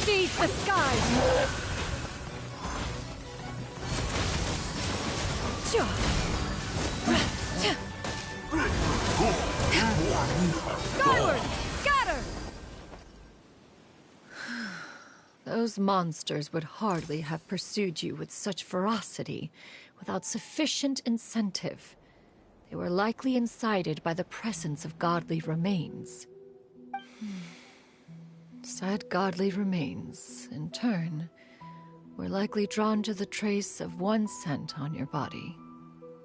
Seize the skies! Skyward! Scatter! Those monsters would hardly have pursued you with such ferocity without sufficient incentive. They were likely incited by the presence of godly remains. Said godly remains, in turn, were likely drawn to the trace of one scent on your body.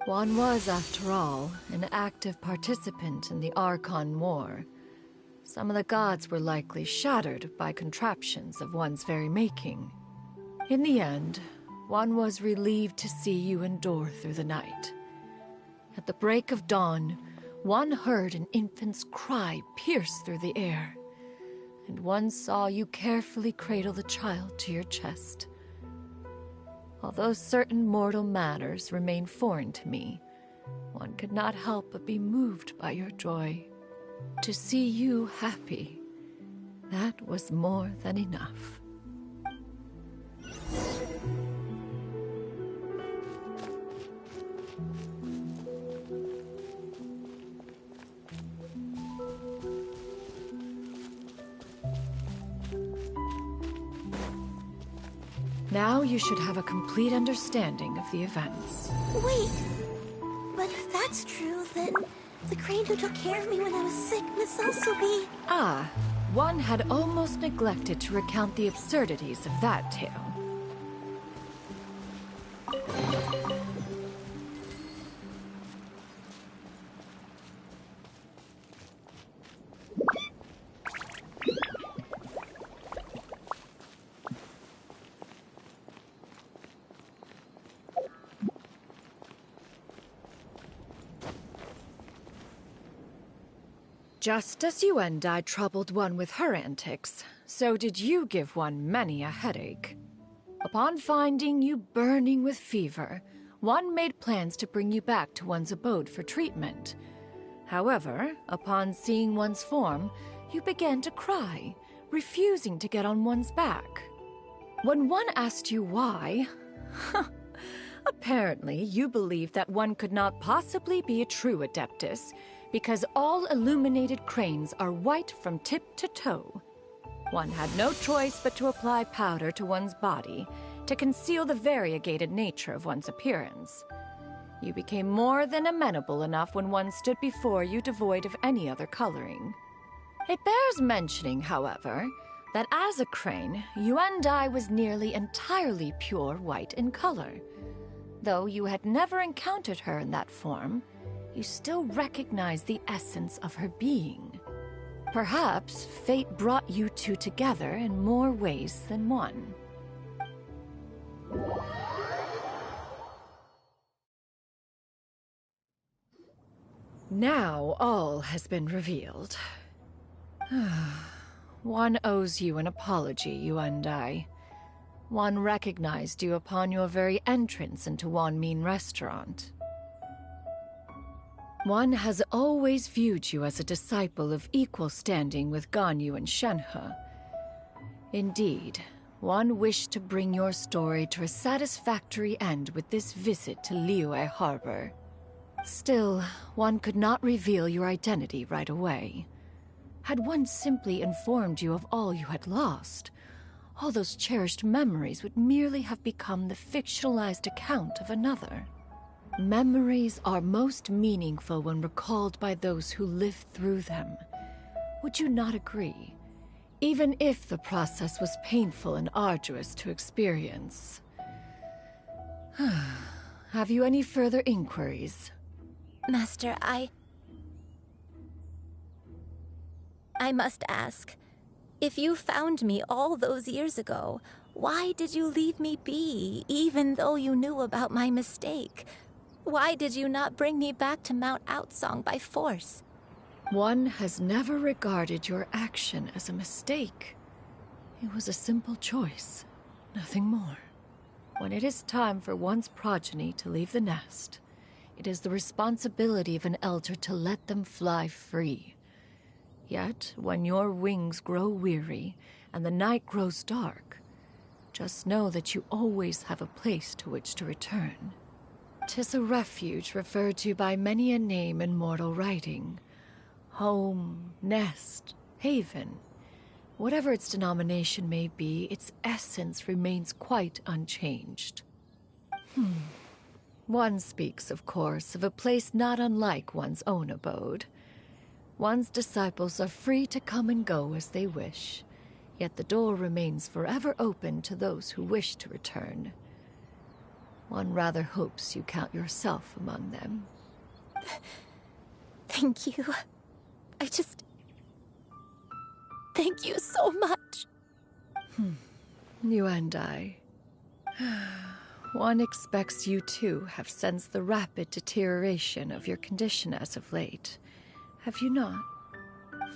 One was, after all, an active participant in the Archon War. Some of the gods were likely shattered by contraptions of one's very making. In the end, one was relieved to see you endure through the night. At the break of dawn, one heard an infant's cry pierce through the air, and one saw you carefully cradle the child to your chest. Although certain mortal matters remain foreign to me, one could not help but be moved by your joy. To see you happy, that was more than enough. Now you should have a complete understanding of the events. Wait! But if that's true, then the crane who took care of me when I was sick must also be... Ah, one had almost neglected to recount the absurdities of that tale. Just as you and I troubled one with her antics, so did you give one many a headache. Upon finding you burning with fever, one made plans to bring you back to one's abode for treatment. However, upon seeing one's form, you began to cry, refusing to get on one's back. When one asked you why, apparently you believed that one could not possibly be a true Adeptus, because all illuminated cranes are white from tip to toe. One had no choice but to apply powder to one's body to conceal the variegated nature of one's appearance. You became more than amenable enough when one stood before you devoid of any other coloring. It bears mentioning, however, that as a crane, Yuendai was nearly entirely pure white in color. Though you had never encountered her in that form, you still recognize the essence of her being. Perhaps fate brought you two together in more ways than one. Now all has been revealed. One owes you an apology, Yuandai. One recognized you upon your very entrance into Wanmin Restaurant. One has always viewed you as a disciple of equal standing with Ganyu and Shenhe. Indeed, one wished to bring your story to a satisfactory end with this visit to Liyue Harbor. Still, one could not reveal your identity right away. Had one simply informed you of all you had lost, all those cherished memories would merely have become the fictionalized account of another. Memories are most meaningful when recalled by those who lived through them. Would you not agree? Even if the process was painful and arduous to experience. Have you any further inquiries? Master, I must ask. If you found me all those years ago, why did you leave me be, even though you knew about my mistake? Why did you not bring me back to Mount Outsong by force? One has never regarded your action as a mistake. It was a simple choice, nothing more. When it is time for one's progeny to leave the nest, it is the responsibility of an elder to let them fly free. Yet, when your wings grow weary and the night grows dark, just know that you always have a place to which to return. 'Tis a refuge referred to by many a name in mortal writing. Home, nest, haven. Whatever its denomination may be, its essence remains quite unchanged. One speaks, of course, of a place not unlike one's own abode. One's disciples are free to come and go as they wish, yet the door remains forever open to those who wish to return. One rather hopes you count yourself among them. Thank you. Thank you so much. You and I. One expects you too have sensed the rapid deterioration of your condition as of late. Have you not?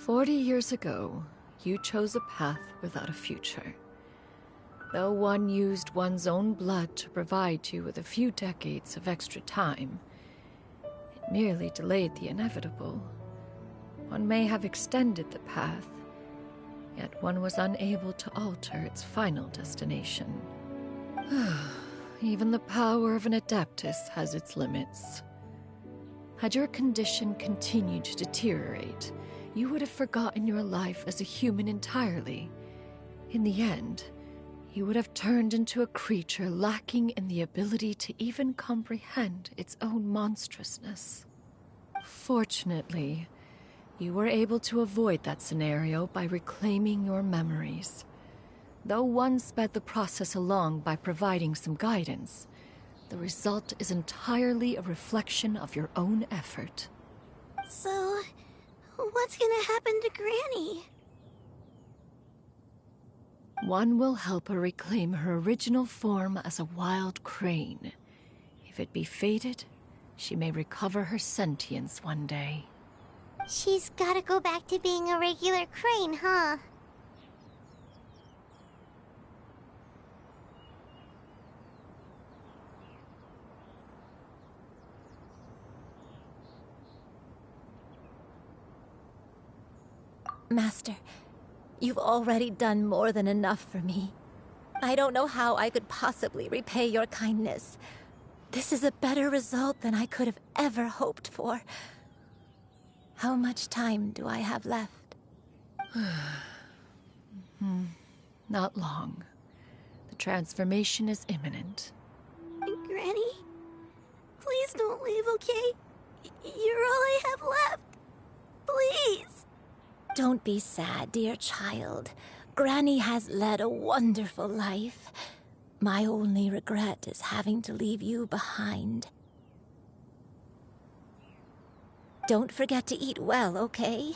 40 years ago, you chose a path without a future. Though one used one's own blood to provide you with a few decades of extra time, it merely delayed the inevitable. One may have extended the path, yet one was unable to alter its final destination. Even the power of an Adeptus has its limits. Had your condition continued to deteriorate, you would have forgotten your life as a human entirely. In the end, you would have turned into a creature lacking in the ability to even comprehend its own monstrousness. Fortunately, you were able to avoid that scenario by reclaiming your memories. Though one sped the process along by providing some guidance, the result is entirely a reflection of your own effort. So, what's gonna happen to Granny? One will help her reclaim her original form as a wild crane. If it be fated, she may recover her sentience one day. She's gotta go back to being a regular crane, huh? Master, you've already done more than enough for me. I don't know how I could possibly repay your kindness. This is a better result than I could have ever hoped for. How much time do I have left? Not long. The transformation is imminent. Granny? Please don't leave, okay? You're all I have left. Please. Don't be sad, dear child. Granny has led a wonderful life. My only regret is having to leave you behind. Don't forget to eat well, okay?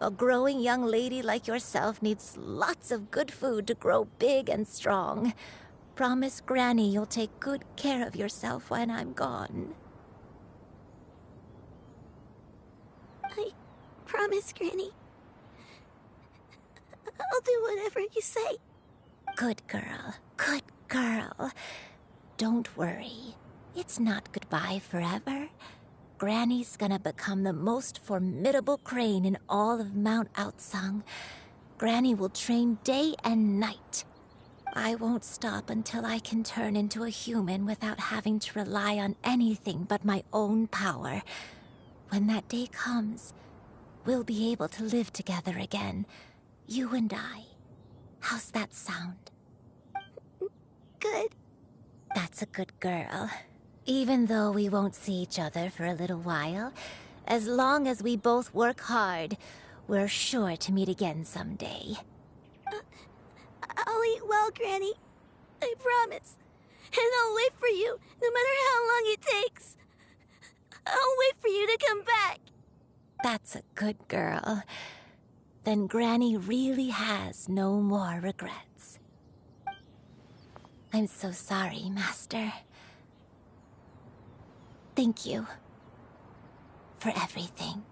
A growing young lady like yourself needs lots of good food to grow big and strong. Promise Granny you'll take good care of yourself when I'm gone. promise, Granny. I'll do whatever you say. Good girl. Good girl. Don't worry. It's not goodbye forever. Granny's gonna become the most formidable crane in all of Mount Outsung. Granny will train day and night. I won't stop until I can turn into a human without having to rely on anything but my own power. When that day comes, we'll be able to live together again. You and I. How's that sound? Good. That's a good girl. Even though we won't see each other for a little while, as long as we both work hard, we're sure to meet again someday. I'll eat well, Granny. I promise. And I'll wait for you, no matter how long it takes. I'll wait for you to come back. That's a good girl. Then Granny really has no more regrets. I'm so sorry, Master. Thank you for everything.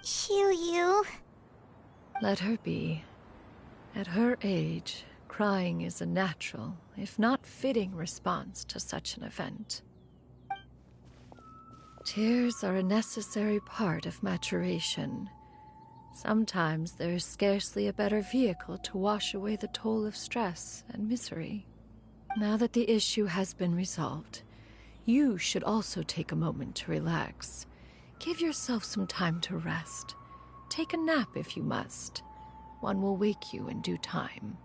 Xianyun. Let her be. At her age, crying is a natural, if not fitting, response to such an event. Tears are a necessary part of maturation. Sometimes there is scarcely a better vehicle to wash away the toll of stress and misery. Now that the issue has been resolved, you should also take a moment to relax. Give yourself some time to rest. Take a nap if you must. One will wake you in due time.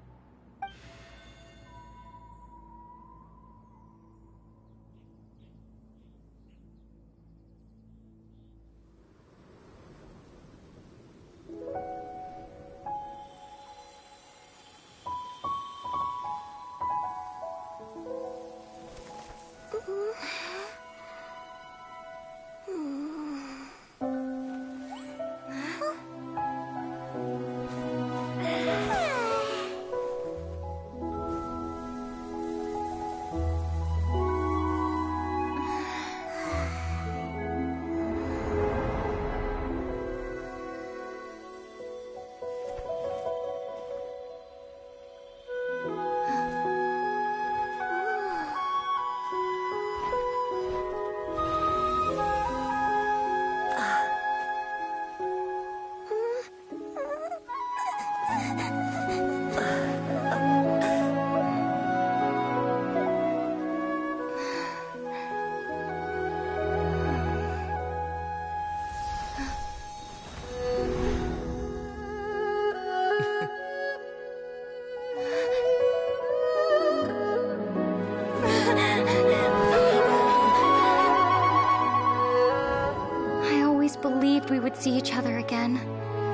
We would see each other again,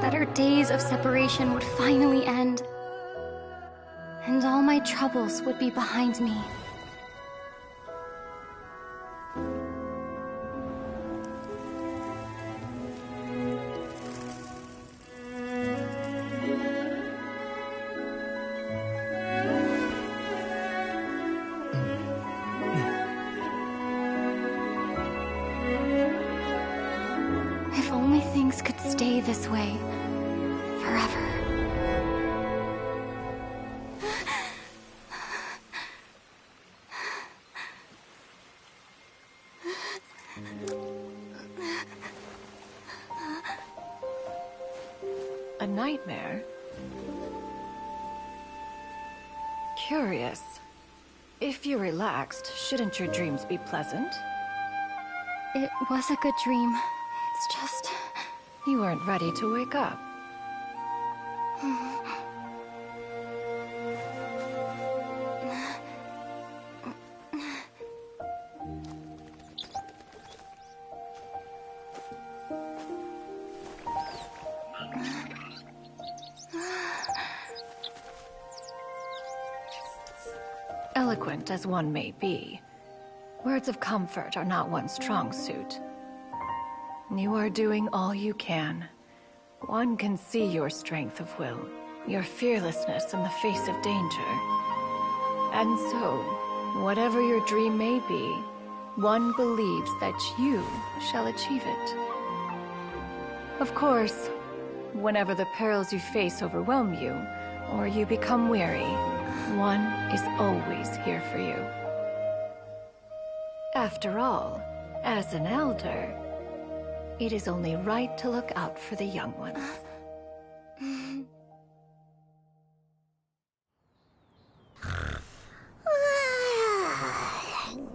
that our days of separation would finally end, and all my troubles would be behind me. Things could stay this way forever. A nightmare? Curious. If you're relaxed, shouldn't your dreams be pleasant? It was a good dream. It's just... You weren't ready to wake up. Eloquent as one may be, words of comfort are not one's strong suit. You are doing all you can. One can see your strength of will, your fearlessness in the face of danger. And so, whatever your dream may be, one believes that you shall achieve it. Of course, whenever the perils you face overwhelm you, or you become weary, one is always here for you. After all, as an elder, it is only right to look out for the young ones.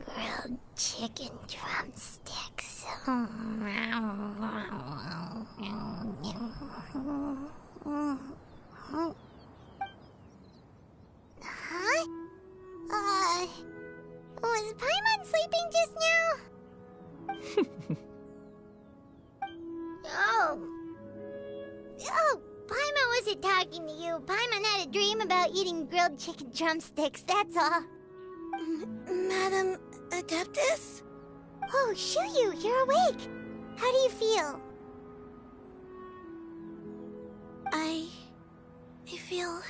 Grilled chicken drumsticks. Huh? Was Paimon sleeping just now? Oh, Paimon wasn't talking to you. Paimon had a dream about eating grilled chicken drumsticks, that's all. Madam Adeptus? Oh, Xianyun, you're awake. How do you feel? I feel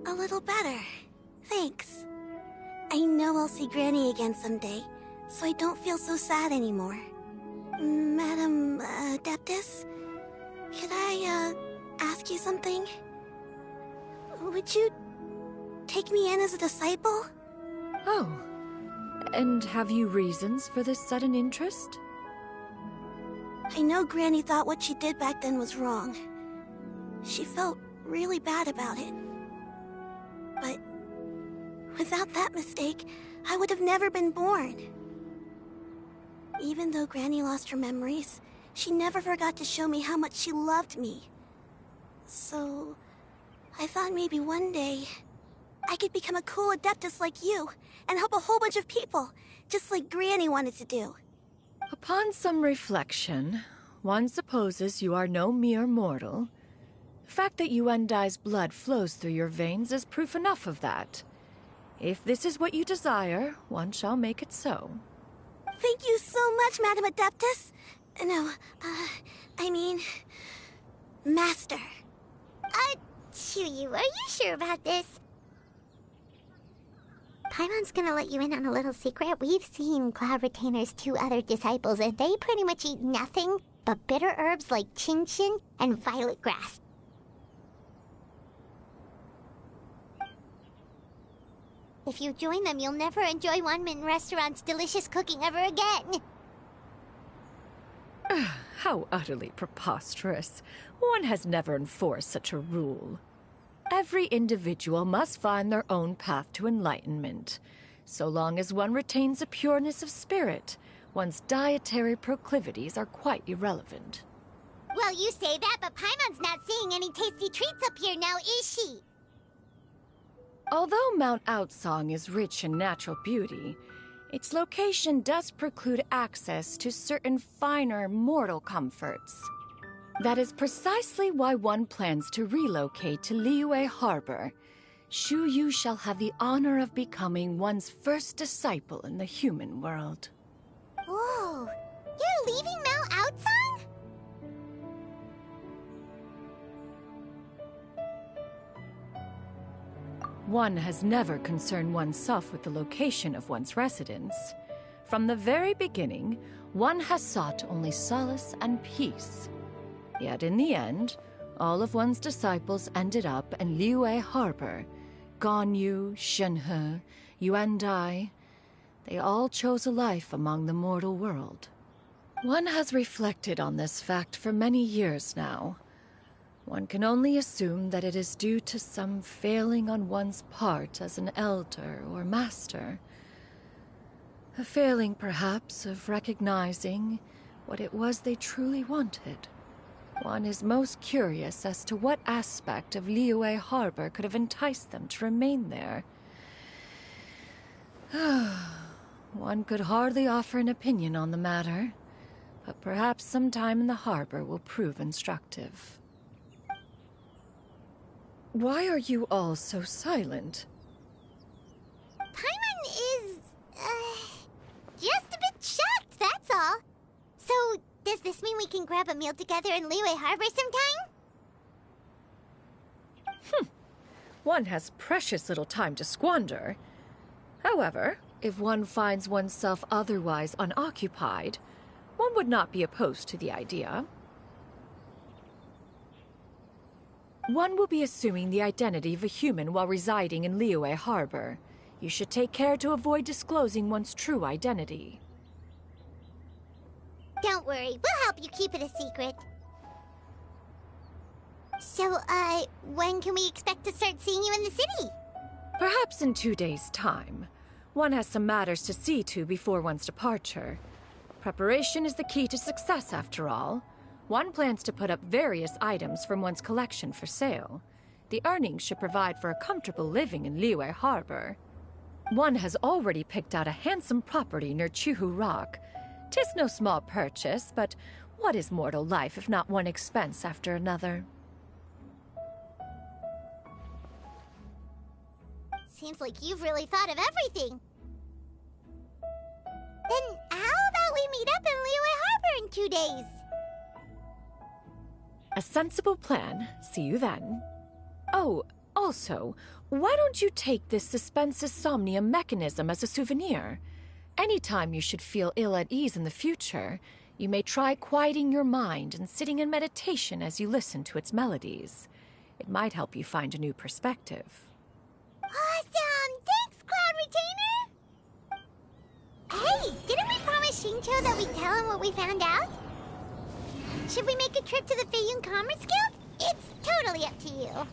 a little better. Thanks. I know I'll see Granny again someday, so I don't feel so sad anymore. Madam Adeptus, could I ask you something? Would you take me in as a disciple? Oh, and have you reasons for this sudden interest? I know Granny thought what she did back then was wrong. She felt really bad about it. But without that mistake, I would have never been born. Even though Granny lost her memories, she never forgot to show me how much she loved me. So, I thought maybe one day I could become a cool Adeptus like you and help a whole bunch of people, just like Granny wanted to do. Upon some reflection, one supposes you are no mere mortal. The fact that Yuendai's blood flows through your veins is proof enough of that. If this is what you desire, one shall make it so. Thank you so much, Madam Adeptus. No, I mean, Master. Xianyun, are you sure about this? Paimon's gonna let you in on a little secret. We've seen Cloud Retainer's 2 other disciples, and they pretty much eat nothing but bitter herbs like Genshin and violet grass. If you join them, you'll never enjoy Wanmin Restaurant's delicious cooking ever again. How utterly preposterous. One has never enforced such a rule. Every individual must find their own path to enlightenment. So long as one retains a pureness of spirit, one's dietary proclivities are quite irrelevant. Well, you say that, but Paimon's not seeing any tasty treats up here now, is she? Although Mount Outsong is rich in natural beauty, its location does preclude access to certain finer mortal comforts. That is precisely why one plans to relocate to Liyue Harbor. Xianyun shall have the honor of becoming one's first disciple in the human world. Whoa! You're leaving Mount Outsong? One has never concerned oneself with the location of one's residence. From the very beginning, one has sought only solace and peace. Yet in the end, all of one's disciples ended up in Liyue Harbor. Ganyu, Shenhe, Yuendai, they all chose a life among the mortal world. One has reflected on this fact for many years now. One can only assume that it is due to some failing on one's part as an elder or master. A failing, perhaps, of recognizing what it was they truly wanted. One is most curious as to what aspect of Liyue Harbor could have enticed them to remain there. One could hardly offer an opinion on the matter, but perhaps some time in the harbor will prove instructive. Why are you all so silent? Does this mean we can grab a meal together in Liyue Harbor sometime? One has precious little time to squander. However, if one finds oneself otherwise unoccupied, one would not be opposed to the idea. One will be assuming the identity of a human while residing in Liyue Harbor. You should take care to avoid disclosing one's true identity. Don't worry, we'll help you keep it a secret. So, when can we expect to start seeing you in the city? Perhaps in 2 days' time. One has some matters to see to before one's departure. Preparation is the key to success, after all. One plans to put up various items from one's collection for sale. The earnings should provide for a comfortable living in Liyue Harbor. One has already picked out a handsome property near Chuhu Rock. 'Tis no small purchase, but what is mortal life if not one expense after another? Seems like you've really thought of everything. Then how about we meet up in Liyue Harbor in 2 days? A sensible plan. See you then. Oh, also, why don't you take this suspense insomnia mechanism as a souvenir? Anytime you should feel ill at ease in the future, you may try quieting your mind and sitting in meditation as you listen to its melodies. It might help you find a new perspective. Awesome! Thanks, Cloud Retainer! Hey, didn't we promise Shincho that we'd tell him what we found out? Should we make a trip to the Xianyun Commerce Guild? It's totally up to you.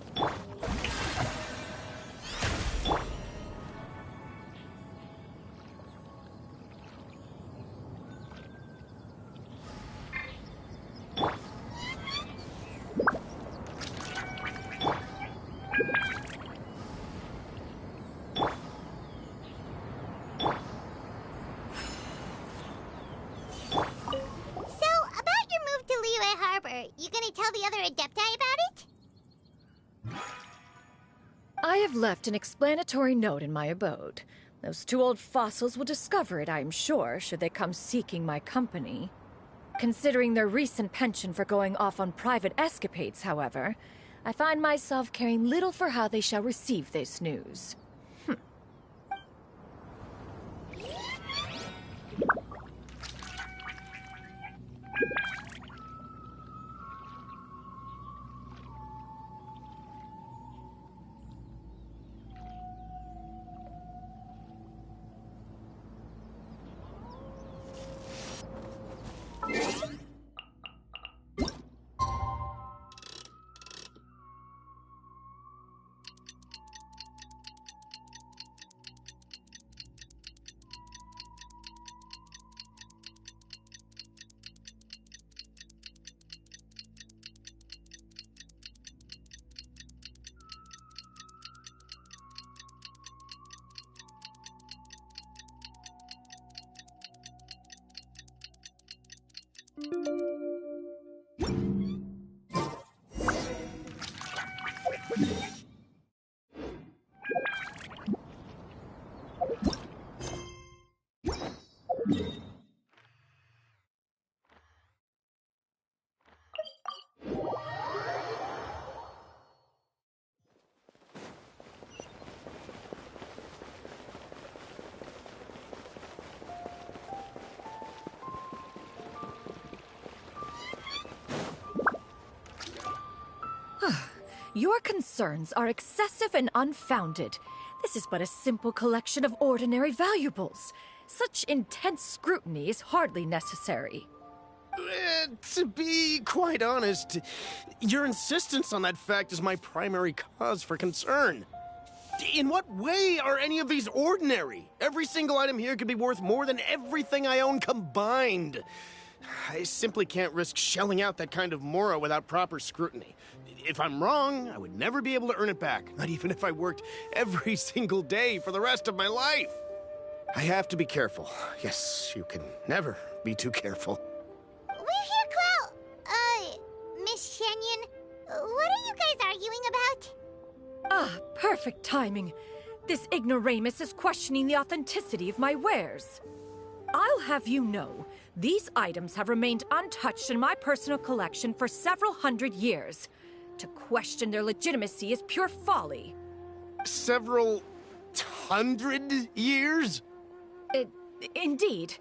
You gonna tell the other Adepti about it? I have left an explanatory note in my abode. Those 2 old fossils will discover it, I am sure, should they come seeking my company. Considering their recent penchant for going off on private escapades, however, I find myself caring little for how they shall receive this news. Your concerns are excessive and unfounded. This is but a simple collection of ordinary valuables. Such intense scrutiny is hardly necessary. To be quite honest, your insistence on that fact is my primary cause for concern. In what way are any of these ordinary? Every single item here could be worth more than everything I own combined. I simply can't risk shelling out that kind of mora without proper scrutiny. If I'm wrong, I would never be able to earn it back, not even if I worked every single day for the rest of my life. I have to be careful. Yes, you can never be too careful. We're here, Cloud. Miss Xianyun, what are you guys arguing about? Ah, perfect timing. This ignoramus is questioning the authenticity of my wares. I'll have you know, these items have remained untouched in my personal collection for several hundred years. To question their legitimacy is pure folly. Several hundred years? Indeed.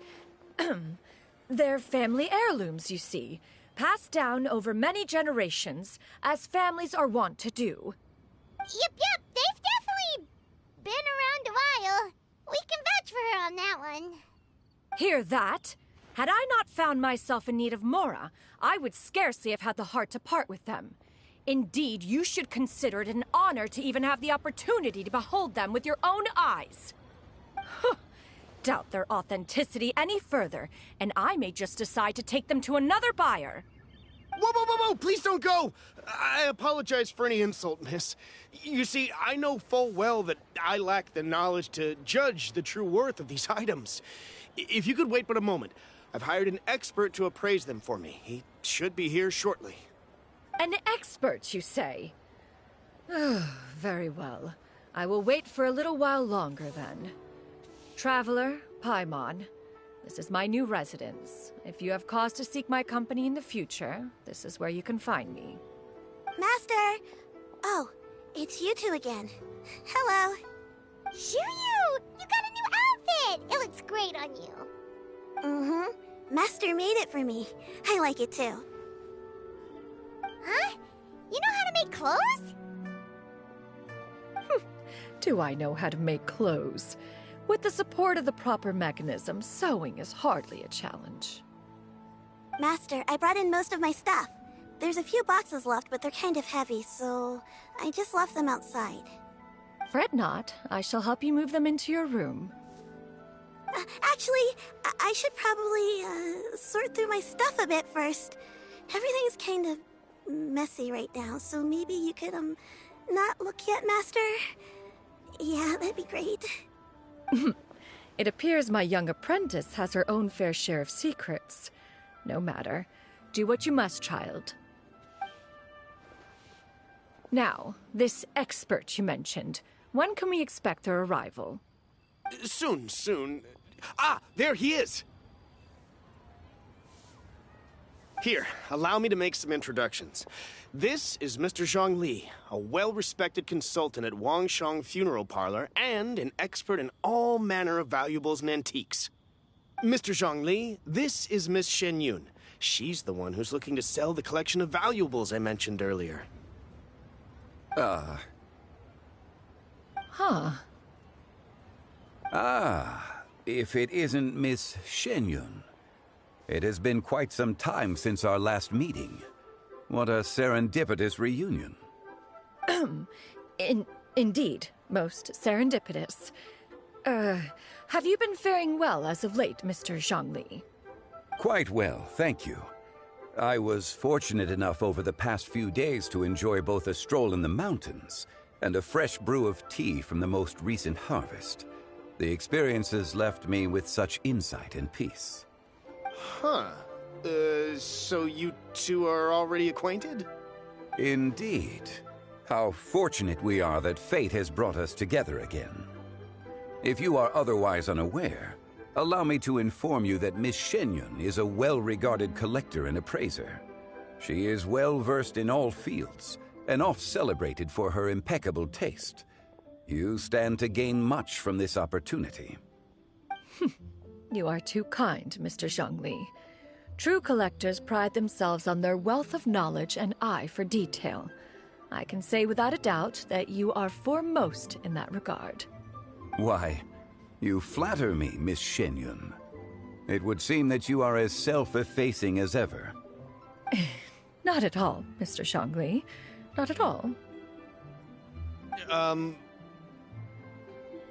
They're family heirlooms, you see, passed down over many generations, as families are wont to do. Yep, they've definitely been around a while. We can vouch for her on that one. Hear that? Had I not found myself in need of Mora, I would scarcely have had the heart to part with them. Indeed, you should consider it an honor to even have the opportunity to behold them with your own eyes. Doubt their authenticity any further, and I may just decide to take them to another buyer. Whoa! Please don't go! I apologize for any insult, miss. You see, I know full well that I lack the knowledge to judge the true worth of these items. If you could wait but a moment, I've hired an expert to appraise them for me. He should be here shortly. An expert, you say? Very well. I will wait for a little while longer, then. Traveler, Paimon, this is my new residence. If you have cause to seek my company in the future, this is where you can find me. Master! Oh, it's you two again. Hello. Xianyun! You got a new outfit! It looks great on you. Mm-hmm. Master made it for me. I like it too. Huh? You know how to make clothes? Do I know how to make clothes? With the support of the proper mechanism, sewing is hardly a challenge. Master, I brought in most of my stuff. There's a few boxes left, but they're kind of heavy, so I just left them outside. Fret not. I shall help you move them into your room. Actually, I should probably sort through my stuff a bit first. Everything's kind of messy right now, so maybe you could, not look yet, Master? Yeah, that'd be great. It appears my young apprentice has her own fair share of secrets. No matter. Do what you must, child. Now, this expert you mentioned. When can we expect their arrival? Soon. Ah, there he is! Here, allow me to make some introductions. This is Mr. Zhongli, a well-respected consultant at Wangshang Funeral Parlor and an expert in all manner of valuables and antiques. Mr. Zhongli, this is Miss Xianyun. She's the one who's looking to sell the collection of valuables I mentioned earlier. Huh. If it isn't Miss Xianyun. It has been quite some time since our last meeting. What a serendipitous reunion. Indeed, most serendipitous. Have you been faring well as of late, Mr. Zhongli? Quite well, thank you. I was fortunate enough over the past few days to enjoy both a stroll in the mountains and a fresh brew of tea from the most recent harvest. The experiences left me with such insight and peace. Huh. So you two are already acquainted? Indeed. How fortunate we are that fate has brought us together again. If you are otherwise unaware, allow me to inform you that Miss Xianyun is a well-regarded collector and appraiser. She is well-versed in all fields, and oft-celebrated for her impeccable taste. You stand to gain much from this opportunity. You are too kind, Mr. Zhongli. True collectors pride themselves on their wealth of knowledge and eye for detail. I can say without a doubt that you are foremost in that regard. Why, you flatter me, Miss Xianyun. It would seem that you are as self-effacing as ever. Not at all, Mr. Zhongli. Not at all.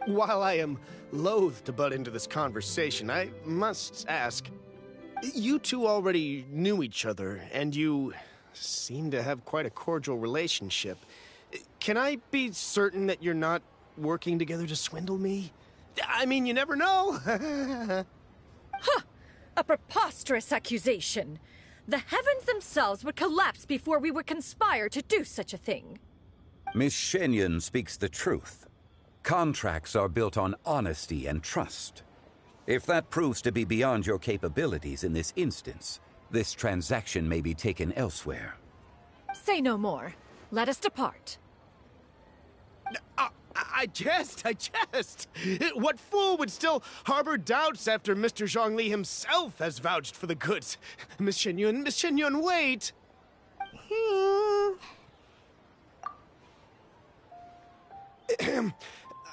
While I am loath to butt into this conversation, I must ask, you two already knew each other, and you seem to have quite a cordial relationship. Can I be certain that you're not working together to swindle me? I mean, you never know. Huh! A preposterous accusation. The heavens themselves would collapse before we would conspire to do such a thing. Miss Xianyun speaks the truth. Contracts are built on honesty and trust. If that proves to be beyond your capabilities in this instance, this transaction may be taken elsewhere. Say no more. Let us depart. I jest. What fool would still harbor doubts after Mr. Zhongli himself has vouched for the goods? Miss Xianyun, wait!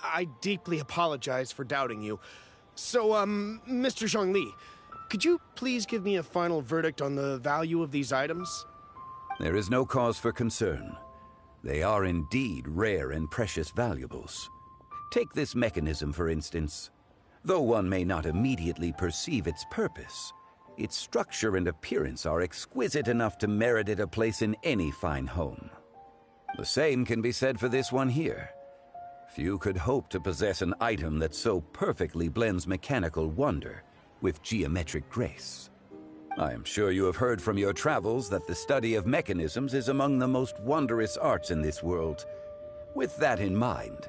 I deeply apologize for doubting you. So, Mr. Zhongli, could you please give me a final verdict on the value of these items? There is no cause for concern. They are indeed rare and precious valuables. Take this mechanism, for instance. Though one may not immediately perceive its purpose, its structure and appearance are exquisite enough to merit it a place in any fine home. The same can be said for this one here. Few could hope to possess an item that so perfectly blends mechanical wonder with geometric grace. I am sure you have heard from your travels that the study of mechanisms is among the most wondrous arts in this world. With that in mind,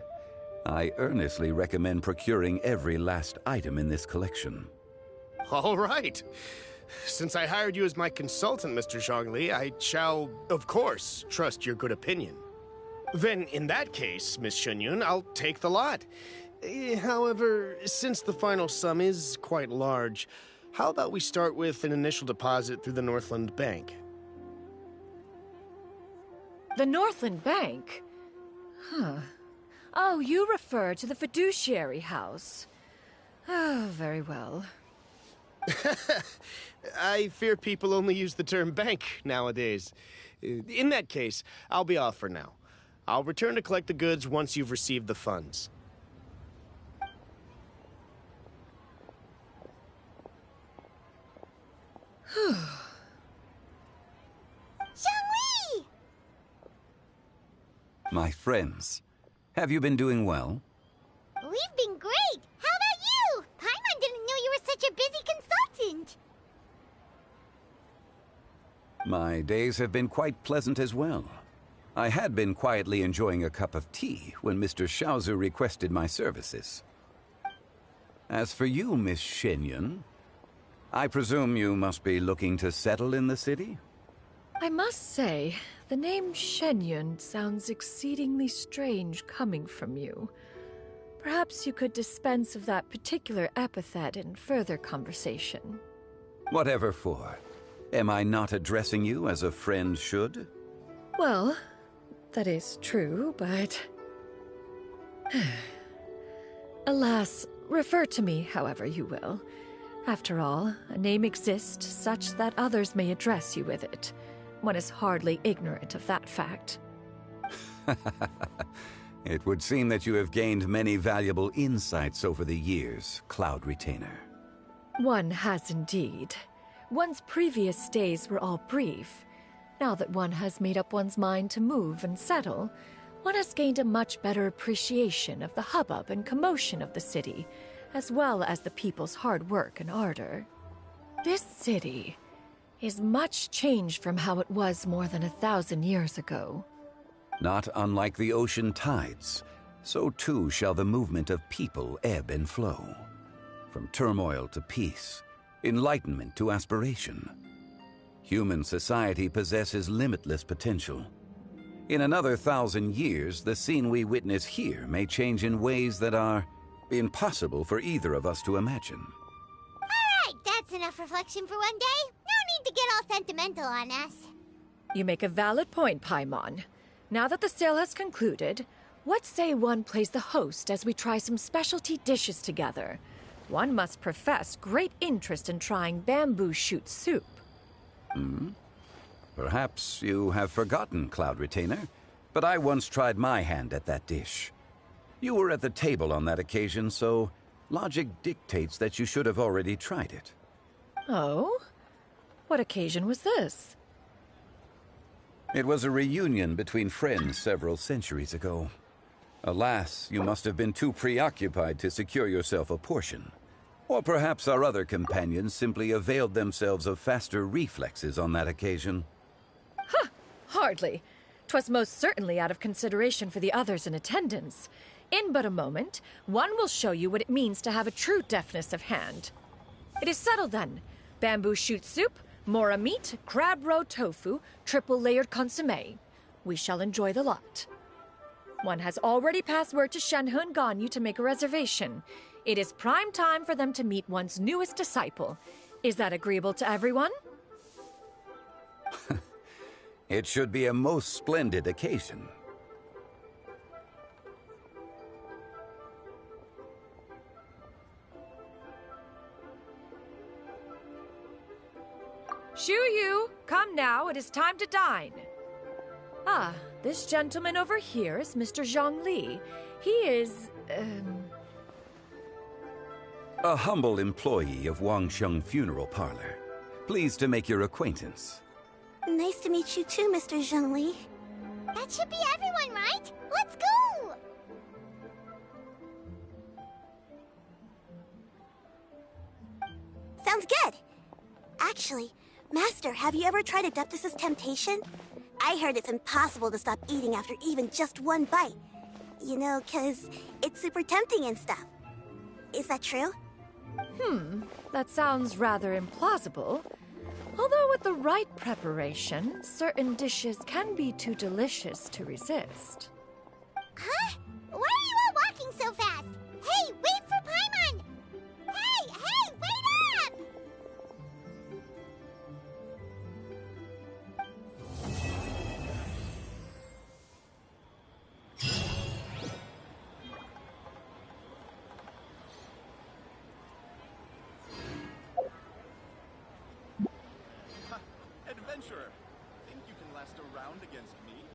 I earnestly recommend procuring every last item in this collection. All right. Since I hired you as my consultant, Mr. Zhongli, I shall, of course, trust your good opinion. Then, in that case, Miss Xianyun, I'll take the lot. However, since the final sum is quite large, how about we start with an initial deposit through the Northland Bank? The Northland Bank? Huh. Oh, you refer to the fiduciary house. Oh, very well. I fear people only use the term bank nowadays. In that case, I'll be off for now. I'll return to collect the goods once you've received the funds. Zhongli! My friends, have you been doing well? We've been great! How about you? Paimon didn't know you were such a busy consultant! My days have been quite pleasant as well. I had been quietly enjoying a cup of tea when Mr. Xiaozu requested my services. As for you, Miss Xianyun, I presume you must be looking to settle in the city? I must say, the name Xianyun sounds exceedingly strange coming from you. Perhaps you could dispense of that particular epithet in further conversation. Whatever for. Am I not addressing you as a friend should? Well, that is true, but... Alas, refer to me however you will. After all, a name exists such that others may address you with it. One is hardly ignorant of that fact. It would seem that you have gained many valuable insights over the years, Cloud Retainer. One has indeed. One's previous stays were all brief. Now that one has made up one's mind to move and settle, one has gained a much better appreciation of the hubbub and commotion of the city, as well as the people's hard work and ardor. This city is much changed from how it was more than 1,000 years ago. Not unlike the ocean tides, so too shall the movement of people ebb and flow. From turmoil to peace, enlightenment to aspiration. Human society possesses limitless potential. In another 1,000 years, the scene we witness here may change in ways that are impossible for either of us to imagine. Alright, that's enough reflection for one day. No need to get all sentimental on us. You make a valid point, Paimon. Now that the sale has concluded, what say one plays the host as we try some specialty dishes together? One must profess great interest in trying bamboo shoot soup. Perhaps you have forgotten, Cloud Retainer, but I once tried my hand at that dish. You were at the table on that occasion, so logic dictates that you should have already tried it. Oh? What occasion was this? It was a reunion between friends several centuries ago. Alas, you must have been too preoccupied to secure yourself a portion. Or perhaps our other companions simply availed themselves of faster reflexes on that occasion. Hardly. 'Twas most certainly out of consideration for the others in attendance. In but a moment, one will show you what it means to have a true deftness of hand. It is settled then. Bamboo shoot soup, mora meat, crab roe tofu, triple-layered consommé. We shall enjoy the lot. One has already passed word to Xianyun and Ganyu to make a reservation. It is prime time for them to meet one's newest disciple. Is that agreeable to everyone? It should be a most splendid occasion. Xianyun, come now, it is time to dine. Ah, this gentleman over here is Mr. Zhongli. He is, A humble employee of Wangsheng Funeral Parlor. Pleased to make your acquaintance. Nice to meet you too, Mr. Zhongli. That should be everyone, right? Let's go! Sounds good. Actually, Master, have you ever tried Adeptus' temptation? I heard it's impossible to stop eating after even just one bite. You know, 'cause it's super tempting and stuff. Is that true? That sounds rather implausible. Although with the right preparation, certain dishes can be too delicious to resist. Huh? Why are you all walking so fast? Hey, wait for Paimon! Hey, wait up! Adventurer, think you can last a round against me?